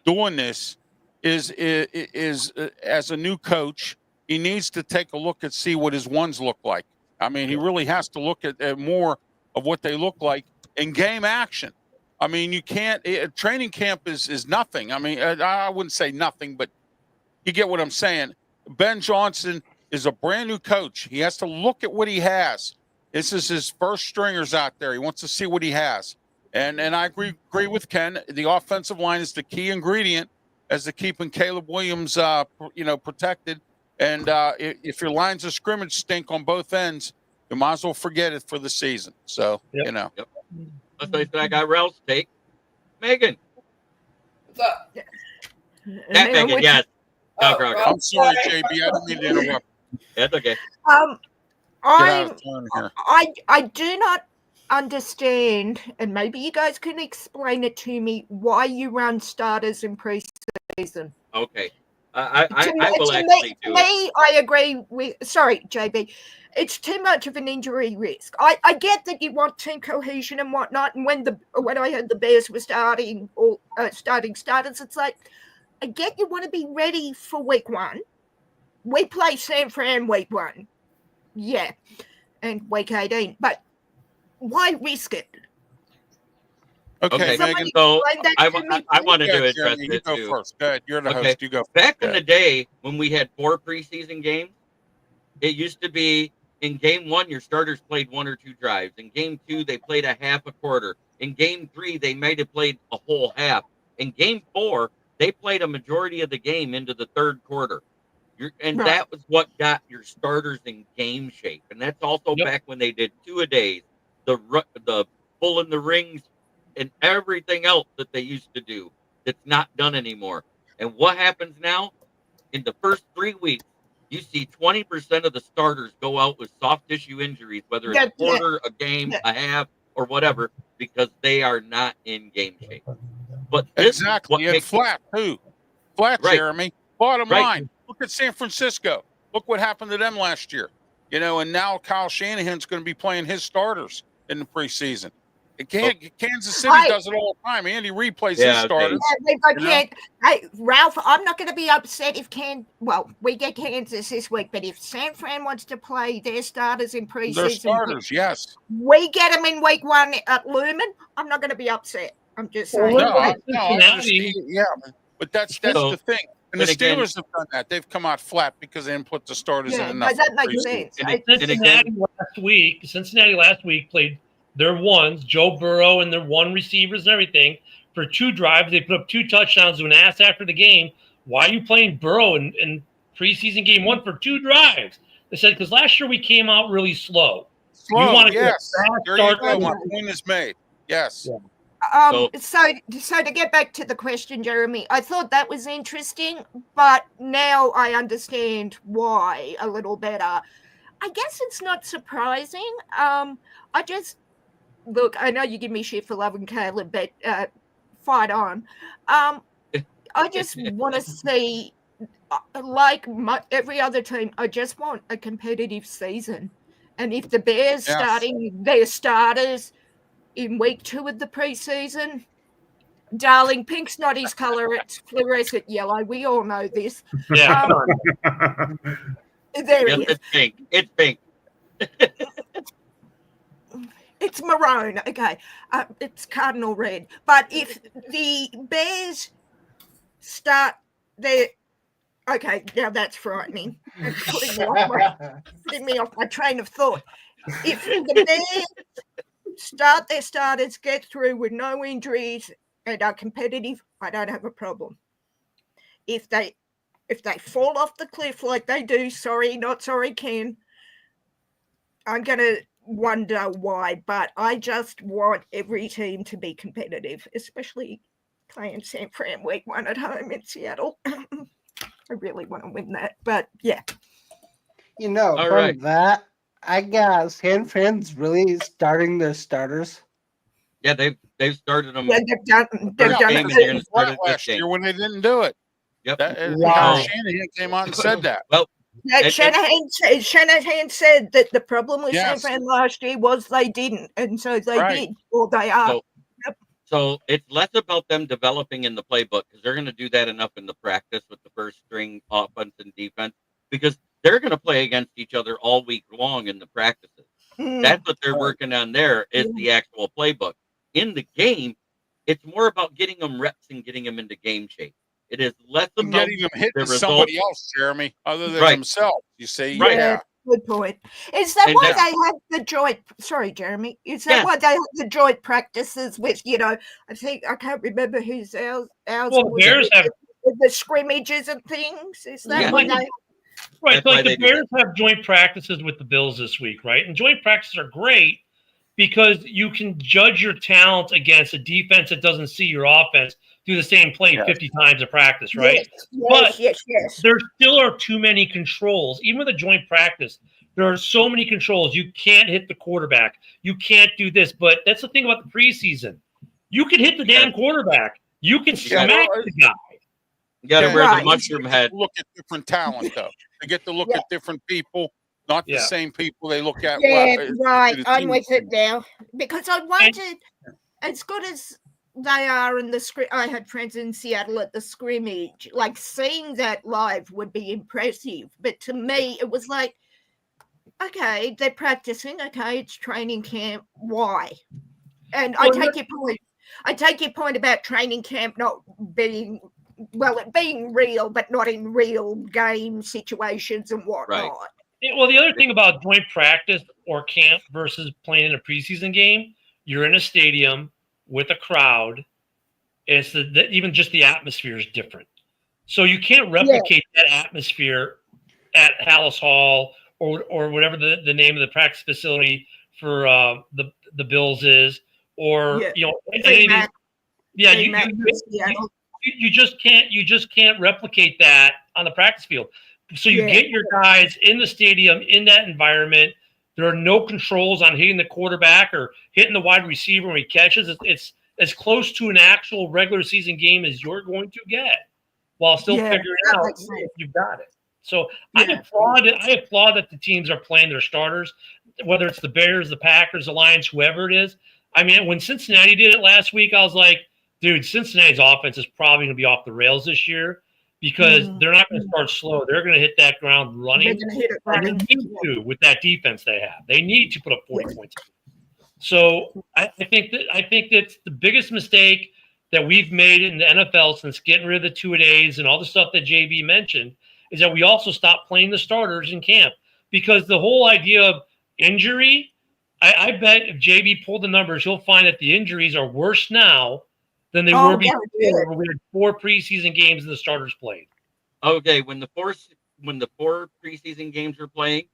doing this is as a new coach. He needs to take a look and see what his ones look like. I mean, he really has to look at more of what they look like in game action. I mean, you can't. Training camp is nothing. I mean, I wouldn't say nothing, but you get what I'm saying. Ben Johnson is a brand new coach. He has to look at what he has. This is his first stringers out there. He wants to see what he has. And I agree with Ken. The offensive line is the key ingredient as to keeping Caleb Williams, protected. And if your lines of scrimmage stink on both ends, you might as well forget it for the season. So, Yep. Let's say I got Ralph's take. Megan. What's up? Megan, yes. I'm sorry, JB. I didn't mean to interrupt. That's okay. I do not understand, and maybe you guys can explain it to me, why you run starters in preseason. Okay. I will to actually do me, I agree with. Sorry, JB. It's too much of an injury risk. I get that you want team cohesion and whatnot. And when I heard the Bears were starting starters, it's like, I get you want to be ready for week 1. We play San Fran week 1. Yeah. And week 18. But why risk it? Okay, Megan. so I Go wanted to ahead, address Jeremy. You it go too. first. Go ahead. You're the Okay. host. You go. Back Go in the ahead. day when we had 4 preseason games, it used to be in game 1, your starters played 1 or 2 drives. In game 2, they played a half a quarter. In game 3, they might have played a whole half. In game 4, they played a majority of the game into the third quarter. That was what got your starters in game shape. And that's also back when they did 2-a-days, the pulling the rings and everything else that they used to do that's not done anymore. And what happens now? In the first 3 weeks, you see 20% of the starters go out with soft tissue injuries, whether it's a quarter, a game, a half, or whatever, because they are not in game shape. But exactly, and flat too. Flat, right. Jeremy. Bottom Right. line, look at San Francisco. Look what happened to them last year. And now Kyle Shanahan's going to be playing his starters in the preseason. Kansas City does it all the time. Andy Reid plays his starters. Hey, Ralph, I'm not going to be upset if we get Kansas this week, but if San Fran wants to play their starters in preseason, their starters, yes, we get them in week 1 at Lumen, I'm not going to be upset. I'm just saying. Yeah, but that's the thing. And the Steelers have done that. They've come out flat because they didn't put the starters in enough. That makes sense. Cincinnati last week played their ones, Joe Burrow and their 1 receivers and everything, for 2 drives. They put up 2 touchdowns. When asked after the game, why are you playing Burrow in preseason game 1 for 2 drives? They said, because last year we came out really slow. You want to yes. There you go. My point is made. Yes. Yeah. So to get back to the question, Jeremy, I thought that was interesting, but now I understand why a little better. I guess it's not surprising. Look, I know you give me shit for loving Caleb, but fight on. I just want to see, like every other team, I just want a competitive season. And if the Bears starting their starters in week 2 of the preseason, darling, pink's not his color, it's fluorescent yellow. We all know this. Yeah. There it is. It's pink. It's pink. It's maroon. Okay. It's cardinal red. But if the Bears start their... Okay, now that's frightening. It's putting me off my train of thought. If the Bears start their starters, get through with no injuries, and are competitive, I don't have a problem. If they fall off the cliff like they do, sorry, not sorry, Ken, I'm going to wonder why, but I just want every team to be competitive, especially playing San Fran week 1 at home in Seattle. I really want to win that, but yeah. That, I guess San Fran's really starting their starters. Yeah, they've started them. Yeah, they've done it last year when they didn't do it. Yep. Shanahan came out and said that. Well, Shanahan said that the problem with San Fran last year was they didn't, and so they did, or they are. So it's less about them developing in the playbook, because they're going to do that enough in the practice with the first string offense and defense, because they're going to play against each other all week long in the practices. That's what they're working on there, is the actual playbook. In the game, it's more about getting them reps and getting them into game shape. It is less about getting them hitting somebody else, Jeremy, other than themselves. You see, yeah. Good point. Is that why they have the joint? Sorry, Jeremy. Is that why they have the joint practices with? I think I can't remember who's ours. Well, Bears have the scrimmages and things. Is that why they? Right, like the Bears have joint practices with the Bills this week, right? And joint practices are great because you can judge your talent against a defense that doesn't see your offense do the same play 50 times a practice, right? Yes. There still are too many controls. Even with a joint practice, there are so many controls. You can't hit the quarterback. You can't do this. But that's the thing about the preseason. You can hit the damn quarterback. You can smack the guy. You got to wear the mushroom head. Look at different talent, though. They get to look at different people, not the same people they look at. Yeah, right. I'm with it now. Because I wanted, as good as they are in the script. I had friends in Seattle at the scrimmage. Like, seeing that live would be impressive. But to me, it was like, okay, they're practicing. Okay, it's training camp. Why? And I take your point. I take your point about training camp not being, well, it being real, but not in real game situations and whatnot. Right. Well, the other thing about joint practice or camp versus playing in a preseason game, you're in a stadium with a crowd. It's even just the atmosphere is different. So you can't replicate that atmosphere at Hallis Hall or whatever the name of the practice facility for the Bills is, or you know, anything. Yeah, you just can't replicate that on the practice field. So you get your guys in the stadium in that environment. There are no controls on hitting the quarterback or hitting the wide receiver when he catches. It's as close to an actual regular season game as you're going to get, while still figuring out if you've got it. So I applaud that the teams are playing their starters, whether it's the Bears, the Packers, the Lions, whoever it is. I mean, when Cincinnati did it last week, I was like, dude, Cincinnati's offense is probably going to be off the rails this year because they're not going to start slow. They're going to hit that ground running. They're going to hit it running. They need to with that defense they have. They need to put up 40 points. So I think that's the biggest mistake that we've made in the NFL since getting rid of the two-a-days and all the stuff that JB mentioned is that we also stopped playing the starters in camp because the whole idea of injury, I bet if JB pulled the numbers, he'll find that the injuries are worse now than they were before when we had 4 preseason games and the starters played. Okay, when the 4 preseason games were playing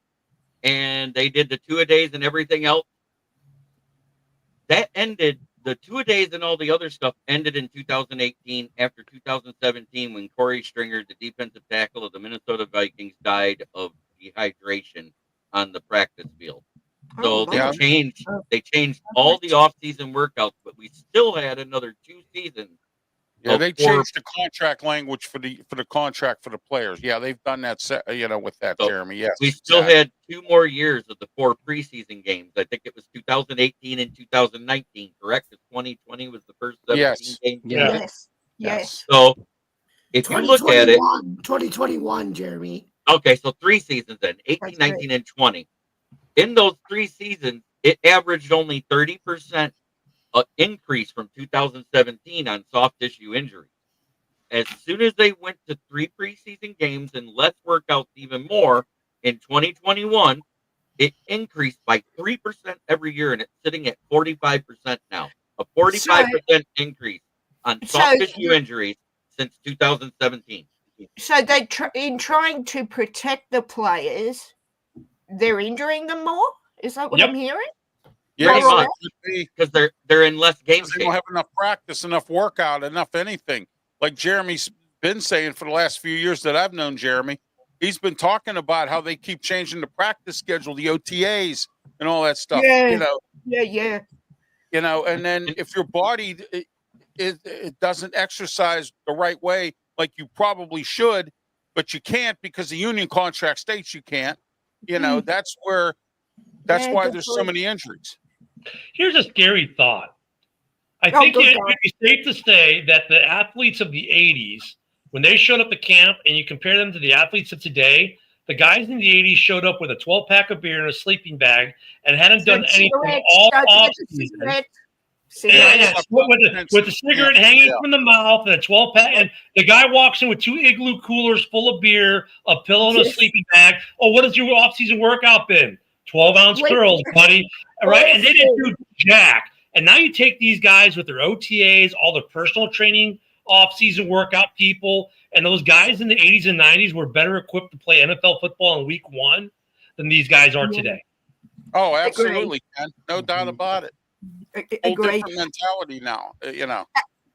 and they did the two-a-days and everything else, that ended. The two-a-days and all the other stuff ended in 2018 after 2017 when Corey Stringer, the defensive tackle of the Minnesota Vikings, died of dehydration on the practice field. So they changed all the off-season workouts, but we still had another 2 seasons. Yeah, they changed the contract language for the contract for the players. Yeah, they've done that. With that, so Jeremy. Yes, we still had 2 more years of the 4 preseason games. I think it was 2018 and 2019. Correct? 2020 was the first 17 games. Yes. So if you look at it, 2021, Jeremy. Okay, so 3 seasons then, 18, 19, and 20. In those 3 seasons, it averaged only 30% increase from 2017 on soft tissue injuries. As soon as they went to 3 preseason games and less workouts even more in 2021, it increased by 3% every year, and it's sitting at 45% now. A 45% increase on soft tissue injuries since 2017. So they in trying to protect the players, they're injuring them more? Is that what I'm hearing? Yeah, because they're in less games. They don't have enough practice, enough workout, enough anything. Like Jeremy's been saying for the last few years that I've known Jeremy, he's been talking about how they keep changing the practice schedule, the OTAs, and all that stuff. Yeah. And then if your body it doesn't exercise the right way, like you probably should, but you can't because the union contract states you can't. That's why there's so many injuries. Here's a scary thought. I think it would be safe to say that the athletes of the 80s, when they showed up to camp and you compare them to the athletes of today, the guys in the 80s showed up with a 12-pack of beer and a sleeping bag and hadn't done anything all off-season. With the cigarette hanging from the mouth and a 12-pack, and the guy walks in with 2 igloo coolers full of beer, a pillow, and a sleeping bag. Oh, what has your off-season workout been? 12-ounce curls, buddy. All right, and they didn't do jack. And now you take these guys with their OTAs, all their personal training, off-season workout people, and those guys in the 80s and 90s were better equipped to play NFL football in week 1 than these guys are today. Oh, absolutely, Ken. No doubt about it. Whole different mentality now,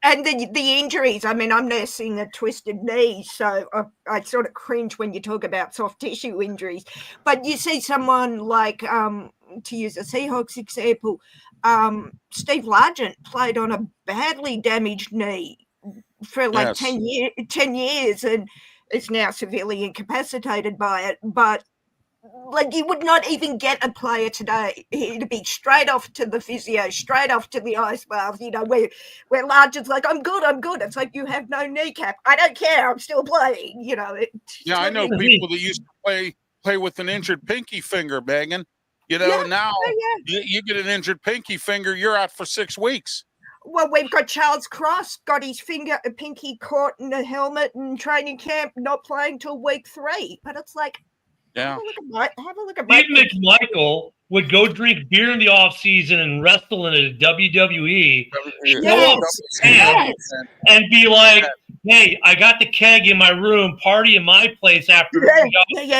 And the injuries, I mean, I'm nursing a twisted knee, so I sort of cringe when you talk about soft tissue injuries. But you see someone like, to use a Seahawks example, Steve Largent played on a badly damaged knee for 10 years and is now severely incapacitated by it. But like you would not even get a player today. He'd be straight off to the physio, straight off to the ice bath. You know, where Largen's like, I'm good. It's like, you have no kneecap. I don't care. I'm still playing. You know. Yeah, I know people that used to play with an injured pinky finger, Megan. You know, now you get an injured pinky finger, you're out for 6 weeks. Well, we've got Charles Cross, got his pinky caught in a helmet in training camp, not playing till week 3. But it's like, have a look at Steve McMichael would go drink beer in the off season and wrestle in a WWE, and be like, "Hey, I got the keg in my room, party in my place after we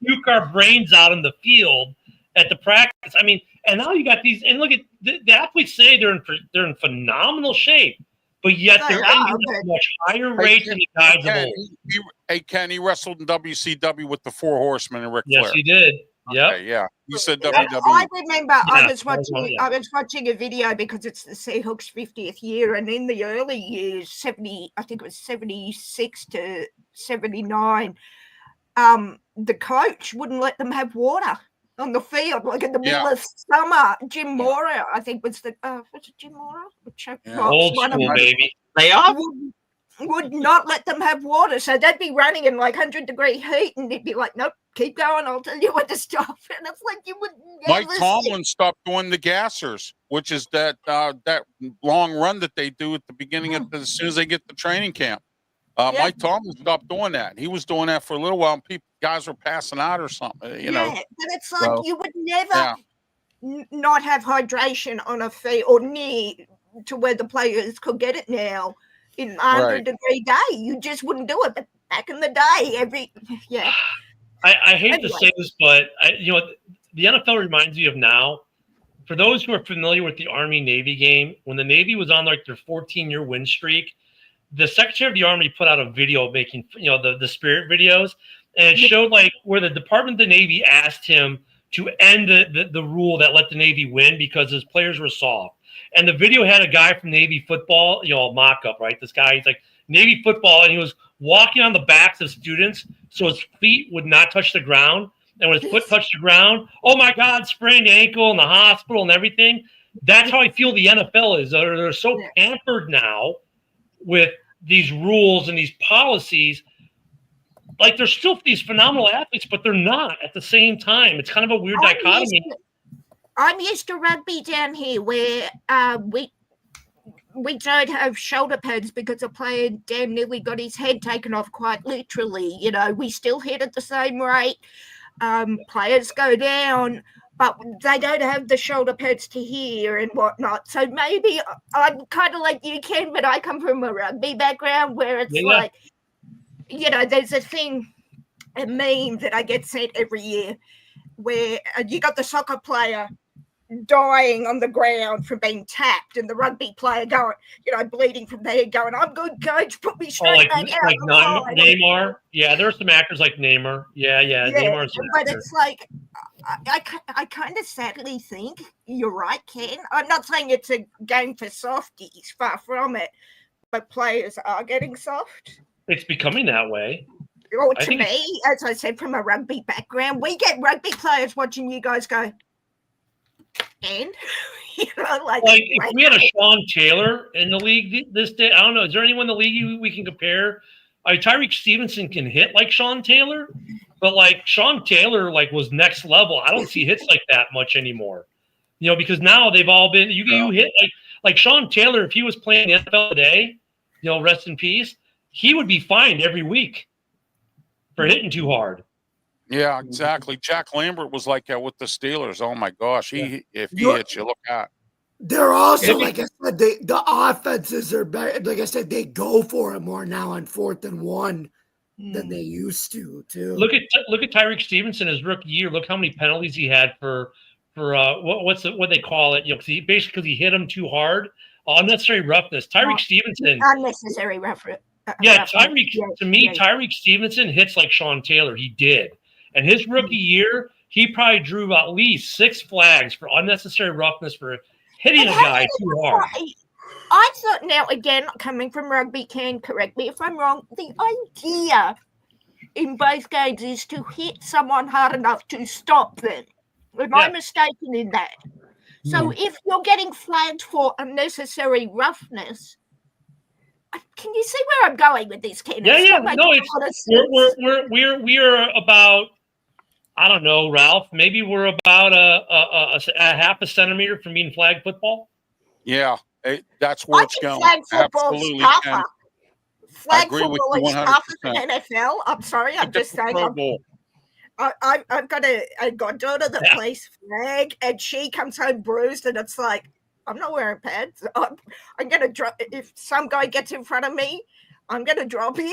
puke our brains out in the field at the practice." I mean, and now you got these, and look at the athletes say they're in phenomenal shape, but yet they're ending at a much higher rate than the guys of old. Hey, Ken, he wrestled in WCW with the Four Horsemen and Ric Flair. Yes, he did. Yeah, yeah. You said WWE. I remember I was watching a video because it's the Seahawks' 50th year, and in the early years, I think it was 76 to 79, the coach wouldn't let them have water on the field, like in the middle of summer. Jim Mora, I think, was it Jim Mora? Old school, baby. Playoff? Would not let them have water, so they'd be running in like 100-degree heat, and they'd be like, "Nope, keep going. I'll tell you when to stop." And it's like you would never. Mike Tomlin stopped doing the gassers, which is that long run that they do at the beginning of as soon as they get to training camp. Mike Tomlin stopped doing that. He was doing that for a little while, and guys were passing out or something. You know, but it's like you would never not have hydration on a field or near to where the players could get it now. In 100-degree day, you just wouldn't do it. But back in the day, I hate to say this, but you know, the NFL reminds me of now. For those who are familiar with the Army-Navy game, when the Navy was on like their 14-year win streak, the Secretary of the Army put out a video making, you know, the spirit videos, and it showed like where the Department of the Navy asked him to end the rule that let the Navy win because his players were soft. And the video had a guy from Navy football, you know, mock-up, right? This guy, he's like Navy football, and he was walking on the backs of students so his feet would not touch the ground. And when his foot touched the ground, oh my God, sprained ankle in the hospital and everything. That's how I feel the NFL is. They're so pampered now with these rules and these policies. Like they're still these phenomenal athletes, but they're not at the same time. It's kind of a weird dichotomy. I'm used to rugby down here where we don't have shoulder pads because a player damn nearly got his head taken off, quite literally. You know, we still hit at the same rate. Players go down, but they don't have the shoulder pads to hear and whatnot. So maybe I'm kind of like you, Ken, but I come from a rugby background where it's like, you know, there's a meme that I get sent every year where you got the soccer player dying on the ground from being tapped, and the rugby player going, you know, bleeding from there, going, "I'm good, coach, put me straight back out." Like Neymar. Yeah, there are some actors like Neymar. Yeah, Neymar's an but actor. it's like I kind of sadly think you're right, Ken. I'm not saying it's a game for softies, far from it, but players are getting soft. It's becoming that way. Or to me, as I said, from a rugby background, we get rugby players watching you guys go, and you know, like if we had a Sean Taylor in the league this day, I don't know. Is there anyone in the league we can compare? Tyreek Stevenson can hit like Sean Taylor, but like Sean Taylor was next level. I don't see hits like that much anymore. You know, because now they've all been you hit like Sean Taylor. If he was playing the NFL today, you know, rest in peace, he would be fined every week for hitting too hard. Yeah, exactly. Jack Lambert was like that with the Steelers. Oh my gosh, if he hits you, look out. They're also, like I said, the offenses are better. Like I said, they go for it more now on 4th and 1 than they used to. Too. Look at Tyreek Stevenson his rookie year. Look how many penalties he had for what they call it. You know, because he hit him too hard. Unnecessary roughness. Tyreek Stevenson. Unnecessary roughness. Tyreek Stevenson hits like Sean Taylor. He did. And his rookie year, he probably drew at least 6 flags for unnecessary roughness for hitting a guy too hard. I thought, now again, coming from rugby, Ken, correct me if I'm wrong, the idea in both games is to hit someone hard enough to stop them. Am I mistaken in that? So if you're getting flagged for unnecessary roughness, can you see where I'm going with this, Ken? Yeah. No, we're about, I don't know, Ralph. Maybe we're about a half a centimeter from being flag football. Yeah, that's where it's going. Flag football's Absolutely, tougher. Flag agree with football you is tougher than NFL. I'm sorry, I'm just saying. I've got a goddaughter that plays flag, and she comes home bruised, and it's like, I'm not wearing pads. I'm gonna drop. If some guy gets in front of me, I'm gonna drop him.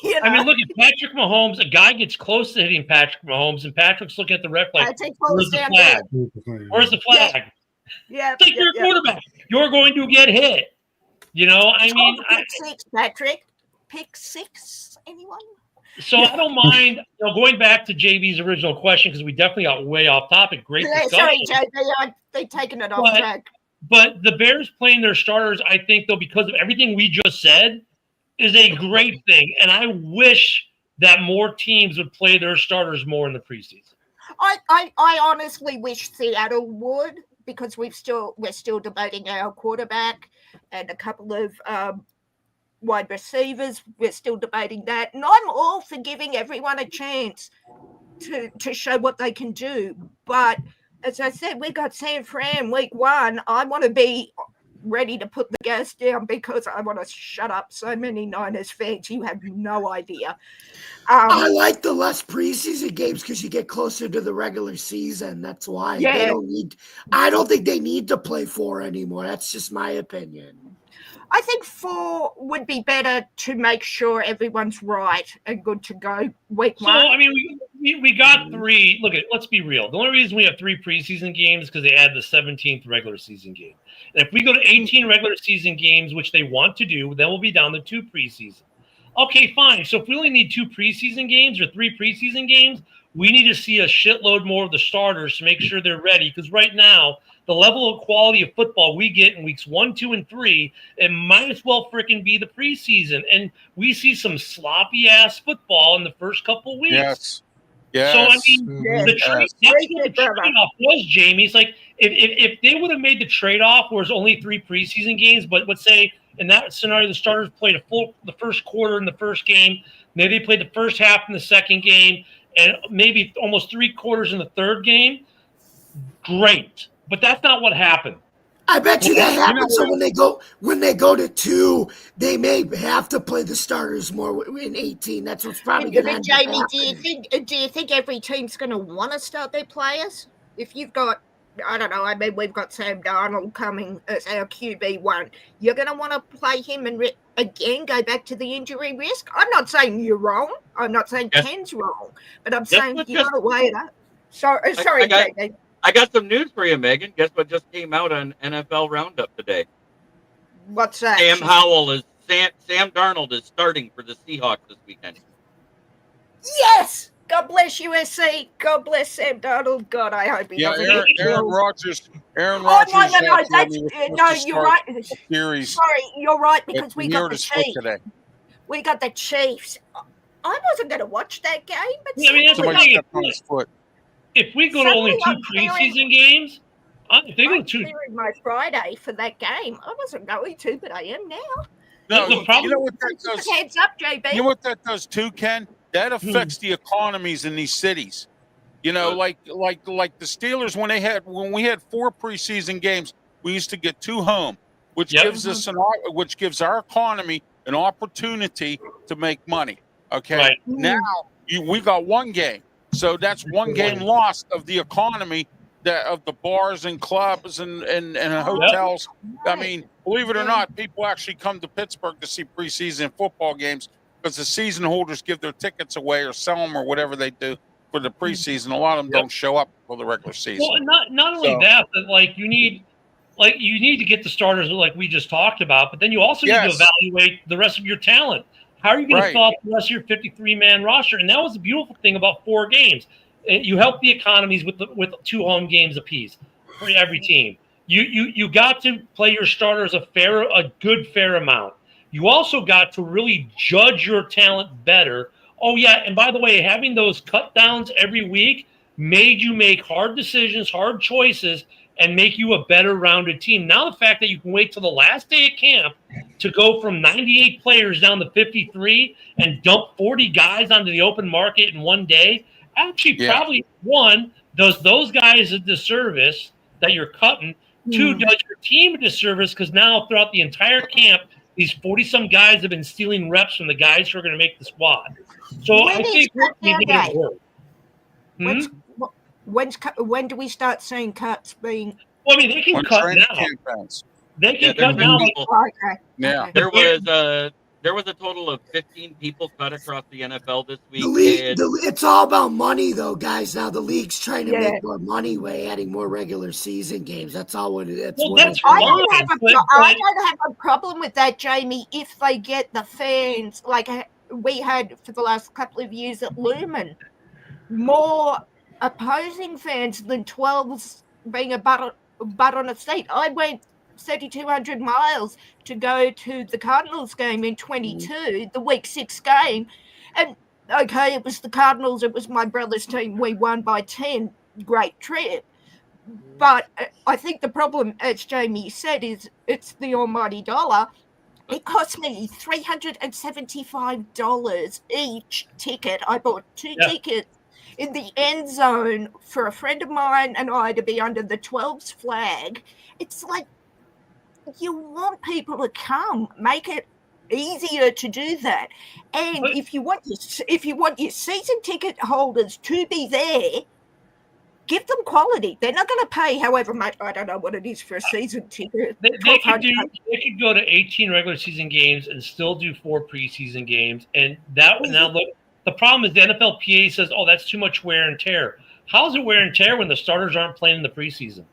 You know? I mean, look at Patrick Mahomes. A guy gets close to hitting Patrick Mahomes, and Patrick's looking at the ref like, "Where's the flag? Where's the flag?" Yeah, it's like you're a quarterback. You're going to get hit. You know, I mean, pick six, Patrick. Pick six, anyone? So I don't mind going back to JB's original question, because we definitely got way off topic. Great discussion. Sorry, JB, they've taken it off track. But the Bears playing their starters, I think, though, because of everything we just said, is a great thing. And I wish that more teams would play their starters more in the preseason. I honestly wish Seattle would, because we're still debating our quarterback and a couple of wide receivers. We're still debating that. And I'm all for giving everyone a chance to show what they can do. But as I said, we got San Fran week 1. I want to be ready to put the gas down, because I want to shut up so many Niners fans. You have no idea. I like the less preseason games because you get closer to the regular season. That's why I don't think they need to play 4 anymore. That's just my opinion. I think 4 would be better to make sure everyone's right and good to go week 1. So, I mean, we got 3. Look, let's be real. The only reason we have 3 preseason games is because they add the 17th regular season game. And if we go to 18 regular season games, which they want to do, then we'll be down to 2 preseason. Okay, fine. So if we only need 2 preseason games or 3 preseason games, we need to see a shitload more of the starters to make sure they're ready. Because right now, the level of quality of football we get in weeks 1, 2, and 3, it might as well freaking be the preseason. And we see some sloppy ass football in the first couple of weeks. Yes. So I mean, that's what the trade-off was, Jamie. It's like if they would have made the trade-off where it's only 3 preseason games, but let's say in that scenario the starters played the first quarter in the first game, maybe they played the first half in the second game, and maybe almost 3 quarters in the third game. Great. But that's not what happened. I bet you that happens. So when they go to 2, they may have to play the starters more in 18. That's what's probably going to happen. Jamie, do you think every team's going to want to start their players? If you've got, I don't know, I mean, we've got Sam Darnold coming as our QB1. You're going to want to play him and again go back to the injury risk? I'm not saying you're wrong. I'm not saying Ken's wrong. But I'm saying you got to weigh it up. Sorry, Jamie. I got some news for you, Megan. Guess what just came out on NFL Roundup today? What's that? Sam Darnold is starting for the Seahawks this weekend. Yes! God bless USC. God bless Sam Darnold. God, I hope he doesn't. Aaron Rodgers. No, you're right. Sorry, you're right, because we got the Chiefs. We got the Chiefs. I wasn't going to watch that game, but if we go to only 2 preseason games, I'm clearing my Friday for that game. I wasn't going to, but I am now. No, the problem, you know what that does? Heads up, JB. You know what that does too, Ken? That affects the economies in these cities. You know, like the Steelers when we had 4 preseason games, we used to get 2 home, which gives our economy an opportunity to make money. Okay, right. Now we got 1 game. So that's 1 game lost of the economy of the bars and clubs and hotels. I mean, believe it or not, people actually come to Pittsburgh to see preseason football games because the season holders give their tickets away or sell them or whatever they do for the preseason. A lot of them don't show up for the regular season. Well, not only that, but you need to get the starters like we just talked about, but then you also need to evaluate the rest of your talent. How are you going to fill out the rest of your 53-man roster? And that was the beautiful thing about 4 games. You help the economies with 2 home games apiece for every team. You got to play your starters a good fair amount. You also got to really judge your talent better Oh, yeah. And by the way, having those cut downs every week made you make hard decisions, hard choices, and make you a better rounded team. Now, the fact that you can wait till the last day of camp to go from 98 players down to 53 and dump 40 guys onto the open market in one day actually probably, one, does those guys a disservice that you're cutting. Two, does your team a disservice because now throughout the entire camp, these 40-some guys have been stealing reps from the guys who are going to make the squad. So When I is think cut we down need day? to work. When do we start seeing cuts being? Well, I mean, they can When cut training now. camp ends. They can there's cut been now. people. Okay. Yeah. Okay. There was a total of 15 people cut across the NFL this week. The league, and it's all about money, though, guys. Now the league's trying to Yeah. make more money by adding more regular season games. That's all what it is. Well, what that's it- I fine. don't have a but- I don't have a problem with that, Jamie. If they get the fans like we had for the last couple of years at Lumen, more opposing fans than 12s being a butt on a seat. I went 3,200 miles to go to the Cardinals game in 22, the week 6 game, and okay, it was the Cardinals. It was my brother's team. We won by 10. Great trip. But I think the problem, as Jamie said, is it's the almighty dollar. It cost me $375 each ticket. I bought two tickets in the end zone for a friend of mine and I to be under the 12s flag. It's like you want people to come. Make it easier to do that. And if you want your season ticket holders to be there, give them quality. They're not going to pay however much. I don't know what it is for a season ticket. They could go to 18 regular season games and still do 4 preseason games. And that now look, the problem is the NFLPA says, "Oh, that's too much wear and tear." How's it wear and tear when the starters aren't playing in the preseason?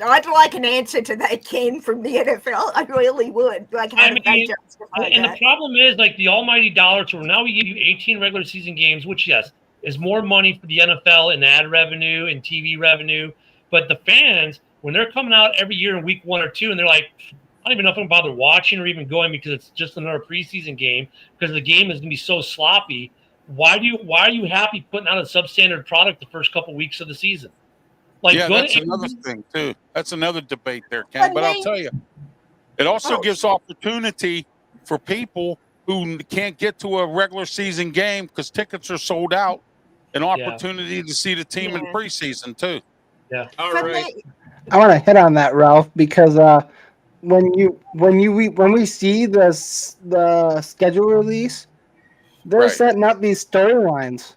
I'd like an answer to that, Ken, from the NFL. I really would. Like, how did they justify and that? the problem is, like, the almighty dollar tour. Now we give you 18 regular season games, which, yes, is more money for the NFL in ad revenue and TV revenue. But the fans, when they're coming out every year in week 1 or 2, and they're like, I don't even know if I'm bother watching or even going because it's just another preseason game because the game is going to be so sloppy. Why are you happy putting out a substandard product the first couple weeks of the season? Like, yeah, that's another thing too. That's another debate there, Ken. But I'll tell you, it also gives opportunity for people who can't get to a regular season game because tickets are sold out. An opportunity to see the team in preseason too. Yeah. All right. I want to hit on that, Ralph, because when we see the schedule release, they're setting up these storylines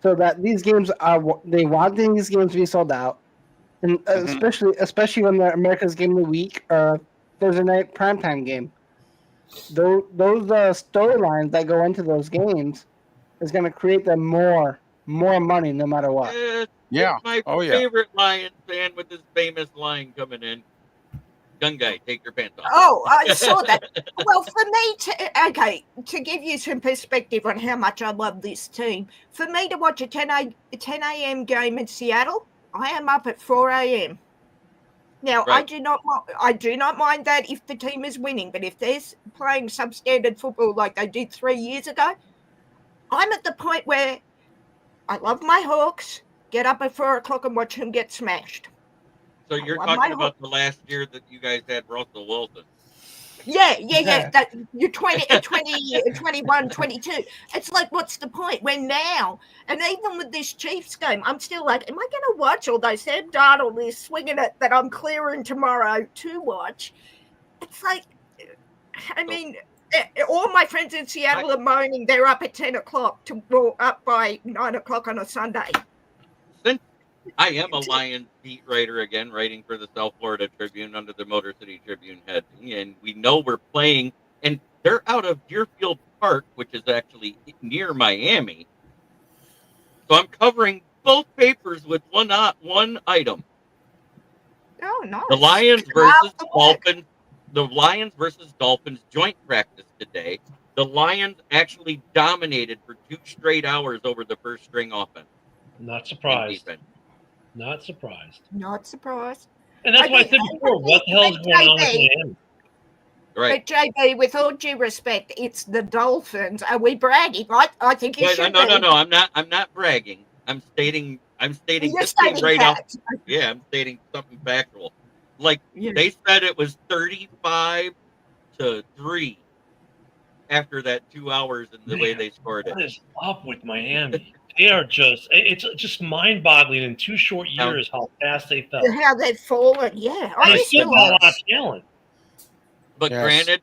so that these games they want these games to be sold out, and especially when they're America's Game of the Week or Thursday night primetime game. Those storylines that go into those games is going to create them more money no matter what. It's my favorite Lions fan with his famous line coming in. Gun guy, take your pants off. Oh, I saw that. Well, for me, to give you some perspective on how much I love this team, for me to watch a 10 a.m. game in Seattle, I am up at 4 a.m. Now, I do not mind that if the team is winning, but if they're playing substandard football like they did 3 years ago, I'm at the point where I love my Hawks, get up at 4 o'clock and watch them get smashed. So you're talking about the last year that you guys had Russell Wilson. Yeah. That you're 20, 21, 22. It's like, what's the point? When now, and even with this Chiefs game, I'm still like, am I going to watch? Although Sam Darnold is swinging it that I'm clearing tomorrow to watch. It's like, I mean, all my friends in Seattle are moaning they're up at 10 o'clock up by 9 o'clock on a Sunday. Since I am a Lions beat writer again, writing for the South Florida Tribune under the Motor City Tribune head, and we know we're playing, and they're out of Deerfield Park, which is actually near Miami. So I'm covering both papers with one item. Oh, nice. The Lions versus Dolphins. The Lions versus Dolphins joint practice today. The Lions actually dominated for 2 straight hours over the first string offense. Not surprised. Not surprised. Not surprised. And that's why I said before, what the hell is going on with Miami? Right. But JB, with all due respect, it's the Dolphins. Are we bragging? I think you Wait, should no, be. I'm not bragging. I'm stating You're this came stating right off. facts. Yeah, I'm stating something factual. Like Yeah. they said it was 35-3 after that 2 hours and the way Man, they scored it. What is up with Miami? They are it's just mind-boggling in 2 short years how fast they fell. How they've fallen, yeah. I They used still to got a love lot of talent. But Yes. granted,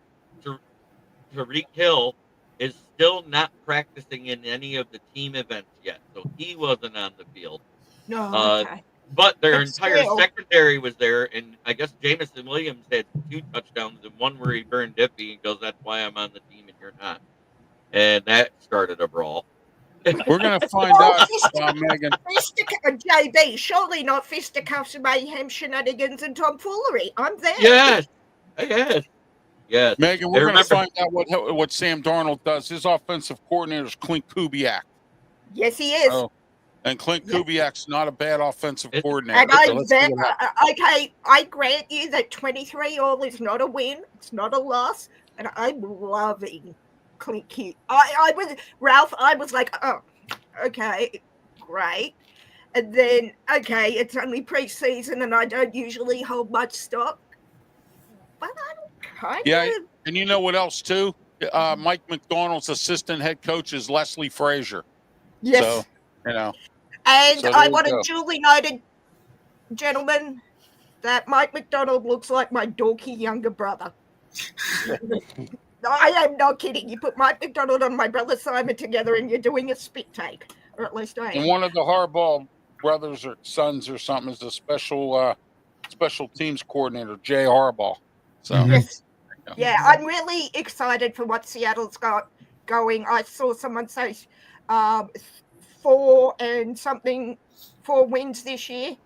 Tariq Hill is still not practicing in any of the team events yet, so he wasn't on the field. No, okay. But their But entire still. secondary was there, and I guess Jamison Williams had 2 touchdowns and one where he burned Diffie and goes, "That's why I'm on the team and you're not," and that started a brawl. We're going to find out, Megan. JB, surely not fisticuffs, mayhem, shenanigans, and tomfoolery. I'm there. Yes. Megan, we're going to find out what Sam Darnold does. His offensive coordinator is Clint Kubiak. Yes, he is. Oh, and Clint Kubiak's not a bad offensive coordinator. And So let's see what happens. okay, I grant you that 23-all is not a win. It's not a loss. And I'm loving Clint Q. I was, Ralph, I was like, oh, okay, great. And then, okay, it's only preseason and I don't usually hold much stock. But I'm kind Yeah, of... and you know what else, too? Mike McDonald's assistant head coach is Leslie Frazier. Yes. So, you know. And So I there want you to go. duly noted, gentlemen, that Mike McDonald looks like my dorky younger brother. I am not kidding. You put Mike McDonald and my brother Simon together and you're doing a spit take. Or at least I am. And one of the Harbaugh brothers or sons or something is the special teams coordinator, Jay Harbaugh. So Yes. Yeah, I'm really excited for what Seattle's got going. I saw someone say 4 wins this year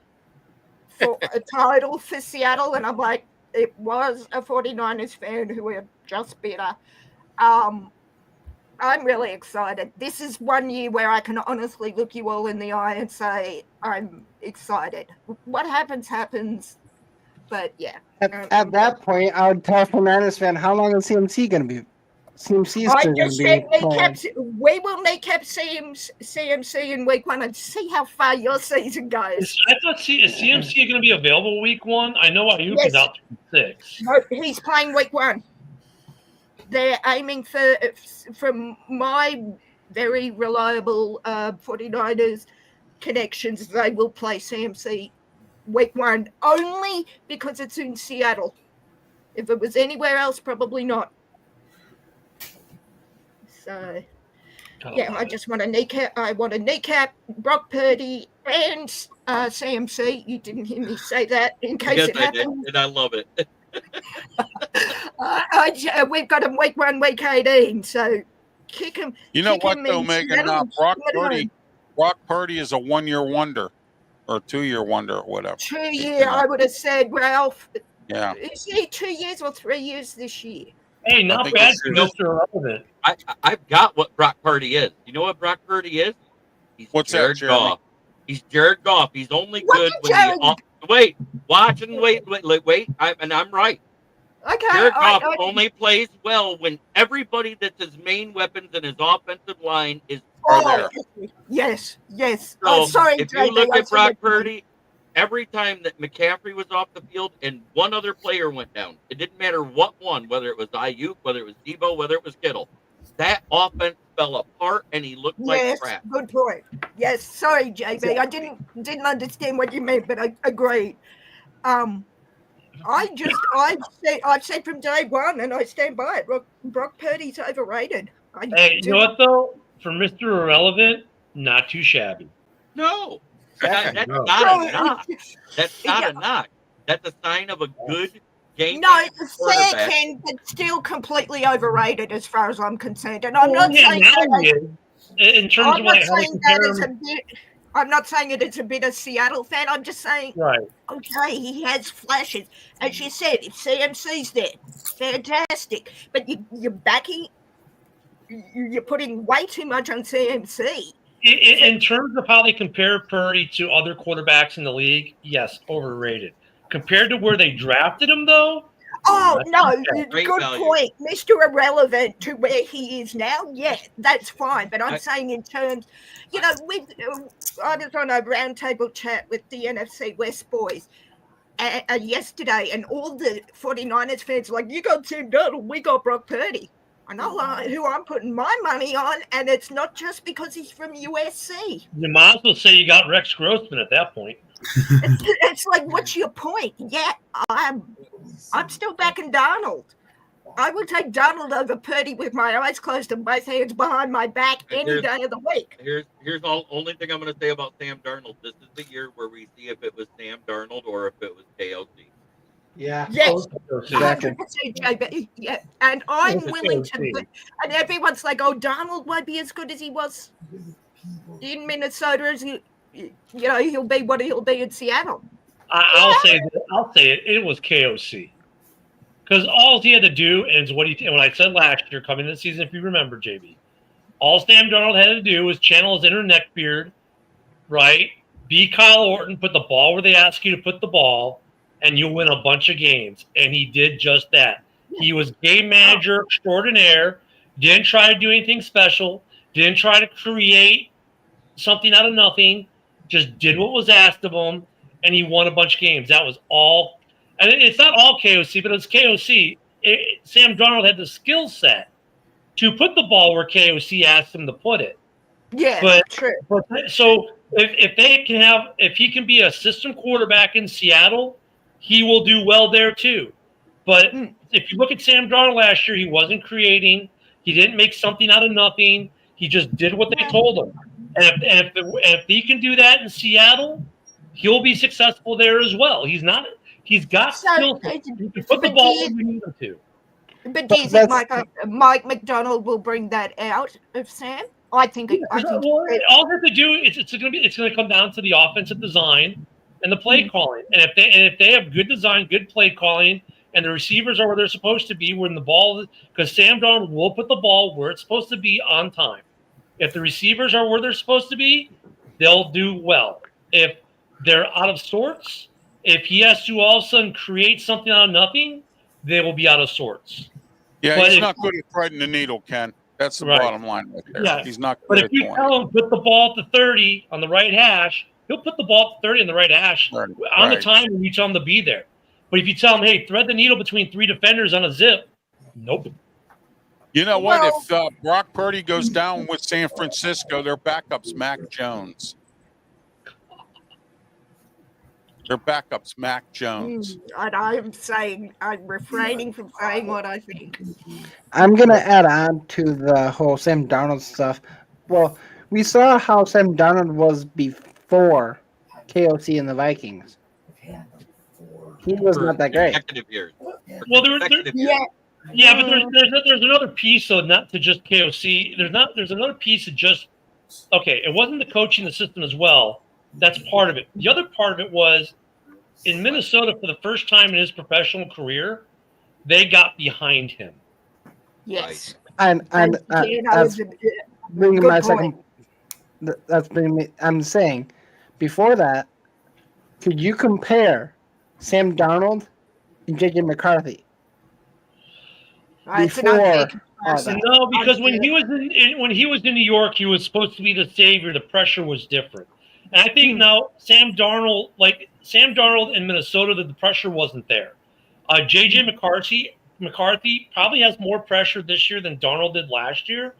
for a title for Seattle. And I'm like, it was a 49ers fan who were just better. I'm really excited. This is one year where I can honestly look you all in the eye and say, I'm excited. What happens. But yeah. At that point, I would tell a 49ers fan, how long is CMC going to be? CMC is I still going just to said be playing. we will kneecap CMC in week 1 and see how far your season goes. I thought is CMC going to be available week 1? I know Ayuk is out to 6. No, he's playing week 1. They're aiming for, from my very reliable 49ers connections, they will play CMC week 1 only because it's in Seattle. If it was anywhere else, probably not. So, yeah, I just want to kneecap. I want to kneecap Brock Purdy and CMC. You didn't hear me say that in case Yes, it I did, happened. and I love it. We've got him week 1, week 18. So kick him. You know kick what, him though, in Megan? Seattle, Brock Purdy is a 1-year wonder or 2-year wonder or whatever. 2 year, I would have said, Ralph. Yeah. Is he 2 years or 3 years this year? Hey, not bad for Mr. Irrelevant. I've got what Brock Purdy is. You know what Brock Purdy is? He's What's that, Jared Jeremy? Goff. He's Jared Goff. He's only What good did when Jared- wait. And I'm right. Okay. Jared Goff only plays well when everybody that's his main weapons in his offensive line are there. Yes. So Sorry, if JB, you look I at Brock said- Purdy, every time that McCaffrey was off the field and one other player went down, it didn't matter what one, whether it was Ayuk, whether it was Debo, whether it was Kittle, that offense fell apart and he looked like Yes, crap. good point. Yes, sorry, JB. I didn't understand what you meant, but I agreed. I've said from day one, and I stand by it. Brock Purdy's overrated. Hey, you know what though? For Mr. Irrelevant, not too shabby. No, Exactly. that's No. not a knock. That's not a knock. That's a sign of a good game. No, fair quarterback. Ken, but still completely overrated as far as I'm concerned. And I'm not Yeah, saying now that he is. In terms I'm of not like how they saying that compare as a him, bit. I'm not saying it as a bit of Seattle fan. I'm just saying, right? okay, he has flashes. As you said, if CMC's there, fantastic. But you're backing, you're putting way too much on CMC. In terms of how they compare Purdy to other quarterbacks in the league, yes, overrated. Compared to where they drafted him, though, Oh, no, Great good value. point. Mr. Irrelevant to where he is now, yeah, that's fine. But I'm saying in terms, I was on a roundtable chat with the NFC West boys yesterday, and all the 49ers fans were like, you got Sam Darnold, we got Brock Purdy. I know who I'm putting my money on, and it's not just because he's from USC. You might as well say you got Rex Grossman at that point. It's like, what's your point? Yeah, I'm still backing Darnold. I would take Darnold over Purdy with my eyes closed and both hands behind my back any day of the week. Here's all only thing I'm going to say about Sam Darnold. This is the year where we see if it was Sam Darnold or if it was KOC. Yeah. Yes, Exactly. 100% JB. Yeah, and I'm willing to. And everyone's like, "Oh, Darnold won't be as good as he was in Minnesota as he'll be what he'll be in Seattle." I'll say it. It was KOC. Because all he had to do is what I said last year, coming into the season, if you remember, JB, all Sam Darnold had to do was channel his inner neck beard, right? Be Kyle Orton, put the ball where they ask you to put the ball, and you'll win a bunch of games. And he did just that. He was game manager extraordinaire, didn't try to do anything special, didn't try to create something out of nothing, just did what was asked of him, and he won a bunch of games. That was all. And it's not all KOC, but it's KOC. Sam Darnold had the skill set to put the ball where KOC asked him to put it. Yeah, true. So if he can be a system quarterback in Seattle, he will do well there too. But if you look at Sam Darnold last year, he wasn't creating. He didn't make something out of nothing. He just did what they told him. And if he can do that in Seattle, he'll be successful there as well. He's got skill. He can put the ball where you need him to. But do you think Mike McDonald will bring that out of Sam? I think. All they have to do is it's going to come down to the offensive design and the play calling. And if they have good design, good play calling, and the receivers are where they're supposed to be, when the ball, because Sam Darnold will put the ball where it's supposed to be on time. If the receivers are where they're supposed to be, they'll do well. If they're out of sorts, if he has to all of a sudden create something out of nothing, they will be out of sorts. Yeah, he's not good at threading the needle, Ken. That's the bottom line right there. Yeah. He's not good But at if you tell him put the ball at the 30 on the right hash, he'll put the ball at the 30 on the right hash on the time when you tell him to be there. But if you tell him, hey, thread the needle between three defenders on a zip, nope. You know what? If Brock Purdy goes down with San Francisco, their backup's Mac Jones. Their backup's Mac Jones. And I'm refraining from saying what I think. I'm going to add on to the whole Sam Darnold stuff. Well, we saw how Sam Darnold was before KOC and the Vikings. He was not that great. Years. Well, but there's another piece, so not to just KOC. There's another piece of just, okay, it wasn't the coaching the system as well. That's part of it. The other part of it was in Minnesota, for the first time in his professional career, they got behind him. Yes. And that's bringing my second. That's bringing me. I'm saying, before that, could you compare Sam Darnold and JJ McCarthy? No, because when he was in New York, he was supposed to be the savior. The pressure was different. And I think now Sam Darnold in Minnesota, the pressure wasn't there. JJ McCarthy probably has more pressure this year than Darnold did last year,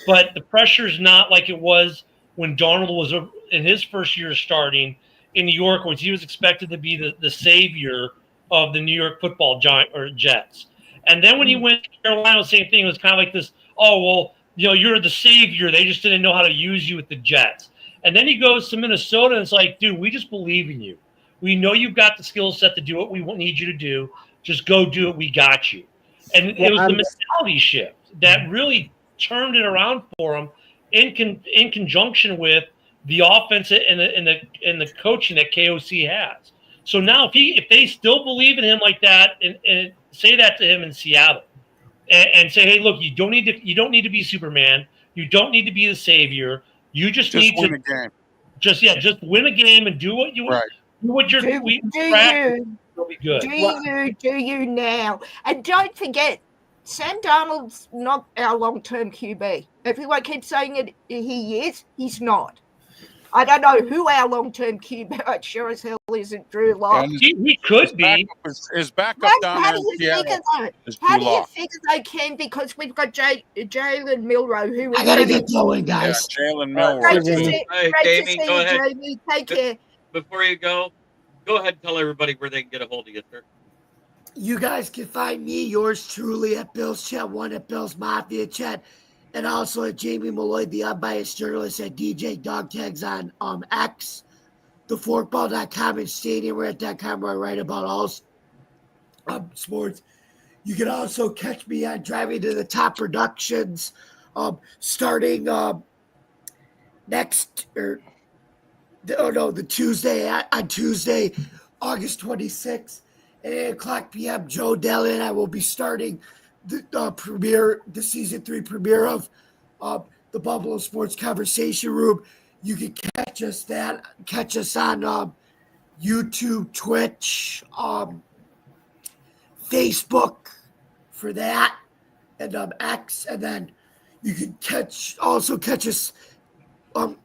but the pressure's not like it was when Darnold was in his first year starting in New York, where he was expected to be the savior of the New York football Jets. And then when he went to Carolina, the same thing. It was kind of like this, you're the savior. They just didn't know how to use you with the Jets. And then he goes to Minnesota, and it's like, dude, we just believe in you. We know you've got the skill set to do what we need you to do. Just go do it. We got you. And it was the mentality shift that really turned it around for him in conjunction with the offense and the coaching that KOC has. So now if they still believe in him like that and say that to him in Seattle and say, hey, look, you don't need to be Superman. You don't need to be the savior. You just need win to a game. Just win a game and do what you want. Do what you're He'll be good. Do you now? And don't forget, Sam Darnold's not our long-term QB. Everyone keeps saying it. He is. He's not. I don't know who our long-term QB sure as hell isn't Drew Lock. And He could be. His backup down there in Seattle is How Drew do you Lock. figure they can? Because we've got Jalen Milrow, who is I gotta get going, guys. Yeah, Jalen Great Milroy. to see, Hey, great Jamie, to see go you, ahead. Jamie. Take care. Before you go ahead and tell everybody where they can get a hold of you, sir. You guys can find me, yours truly, at Bill's Chat 1 at Bill's Mafia Chat, and also at Jamie Malloy, the unbiased journalist at DJ Dog Tags on X, theforkball.com, and stadiumrant.com, where I write about all sports. You can also catch me on Driving to the Top Productions, starting the Tuesday, on Tuesday, August 26th. At 8 o'clock p.m., Joe Dillon and I will be starting the season 3 premiere of the Buffalo Sports Conversation Room. You can catch us on YouTube, Twitch, Facebook for that, and X, and then you can catch us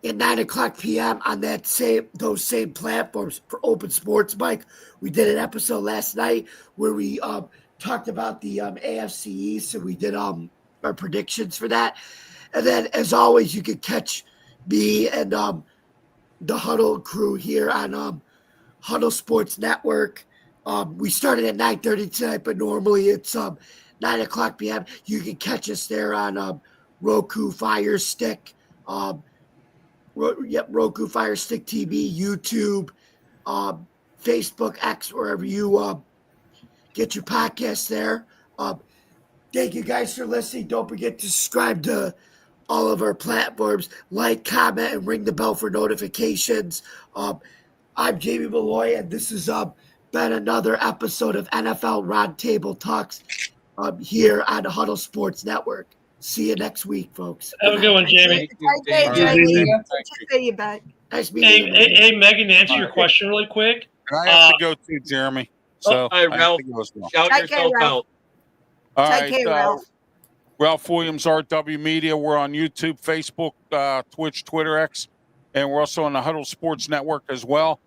at 9 o'clock p.m. on those same platforms for Open Sports Mike. We did an episode last night where we talked about the AFC East, and we did our predictions for that. And then, as always, you can catch me and the Huddle crew here on Huddle Sports Network. We started at 9:30 tonight, but normally it's 9 o'clock p.m. You can catch us there on Roku, Fire Stick, Roku, Fire Stick TV, YouTube, Facebook, X, wherever you get your podcasts there. Thank you guys for listening. Don't forget to subscribe to all of our platforms. Like, comment, and ring the bell for notifications. I'm Jamie Malloy, and this has been another episode of NFL Roundtable Talks here on the Huddle Sports Network. See you next week, folks. Have a good one, Jamie. Take care, Jamie. Good to see you back. Nice meeting you. Hey, Megan, to answer your question really quick. And I have to go too, Jeremy. So All right, I have Ralph, to go as well. shout Take care, yourself Ralph. out. All Take right, care, Ralph. Ralph Williams, RW Media. We're on YouTube, Facebook, Twitch, Twitter, X, and we're also on the Huddle Sports Network as well.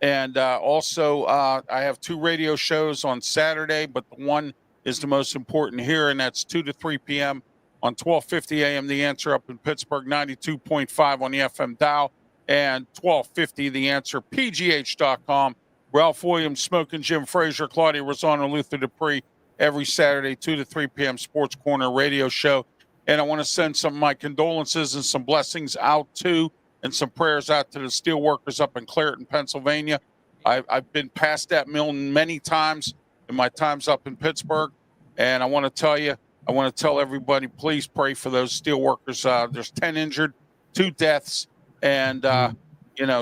And also, I have 2 radio shows on Saturday, but the one is the most important here, and that's 2 to 3 p.m. on 1250 a.m. The Answer up in Pittsburgh, 92.5 on the FM dial, and 1250 The Answer, PGH.com. Ralph Williams, Smoking Jim Frazier, Claudia Rosano, Luther Dupree, every Saturday, 2 to 3 p.m. Sports Corner radio show. And I want to send some of my condolences and some blessings out to, and some prayers out to the steel workers up in Clareton, Pennsylvania. I've been past that mill many times in my times up in Pittsburgh. And I want to tell everybody, please pray for those steel workers. There's 10 injured, 2 deaths. And,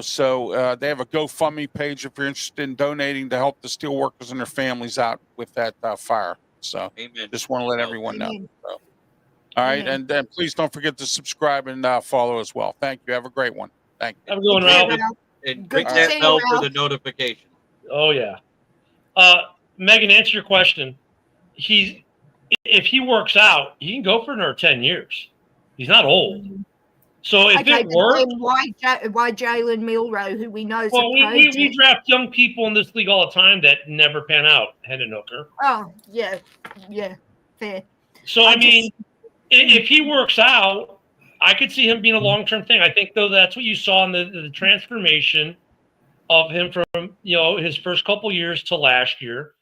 so they have a GoFundMe page if you're interested in donating to help the steel workers and their families out with that fire. So Amen. just want to let everyone know. Amen. So, all right. Amen. And then please don't forget to subscribe and follow as well. Thank you. Have a great one. Thank you. Have a good one, Take care, Ralph. Ralph. And Good ring to that see you, bell for Ralph. the notification. Oh, yeah. Megan, answer your question. If he works out, he can go for another 10 years. He's not old. So if Okay, it but works, then why Jalen Milrow, who we know is well, a we project? draft young people in this league all the time that never pan out, Hendon Hooker. Oh, yeah, fair. So, I mean, if he works out, I could see him being a long-term thing. I think, though, that's what you saw in the transformation of him from, his first couple years to last year.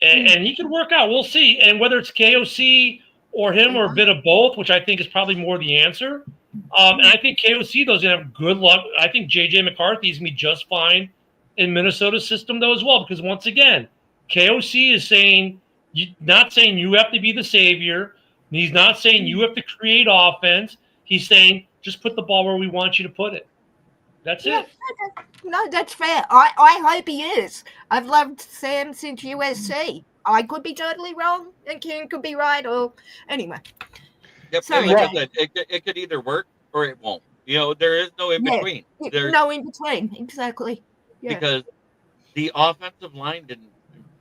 And he could work out. We'll see. And whether it's KOC or him or a bit of both, which I think is probably more the answer. And I think KOC, though, is going to have good luck. I think J.J. McCarthy is going to be just fine in Minnesota's system, though, as well. Because, once again, KOC is not saying you have to be the savior. He's not saying you have to create offense. He's saying just put the ball where we want you to put it. That's it. No, that's fair. I hope he is. I've loved Sam since USC. I could be totally wrong, and Ken could be right, or anyway. Yep. Sorry, And like yeah. I said, it could either work or it won't. There is no in between. No in between, exactly. Yeah. Because the offensive line didn't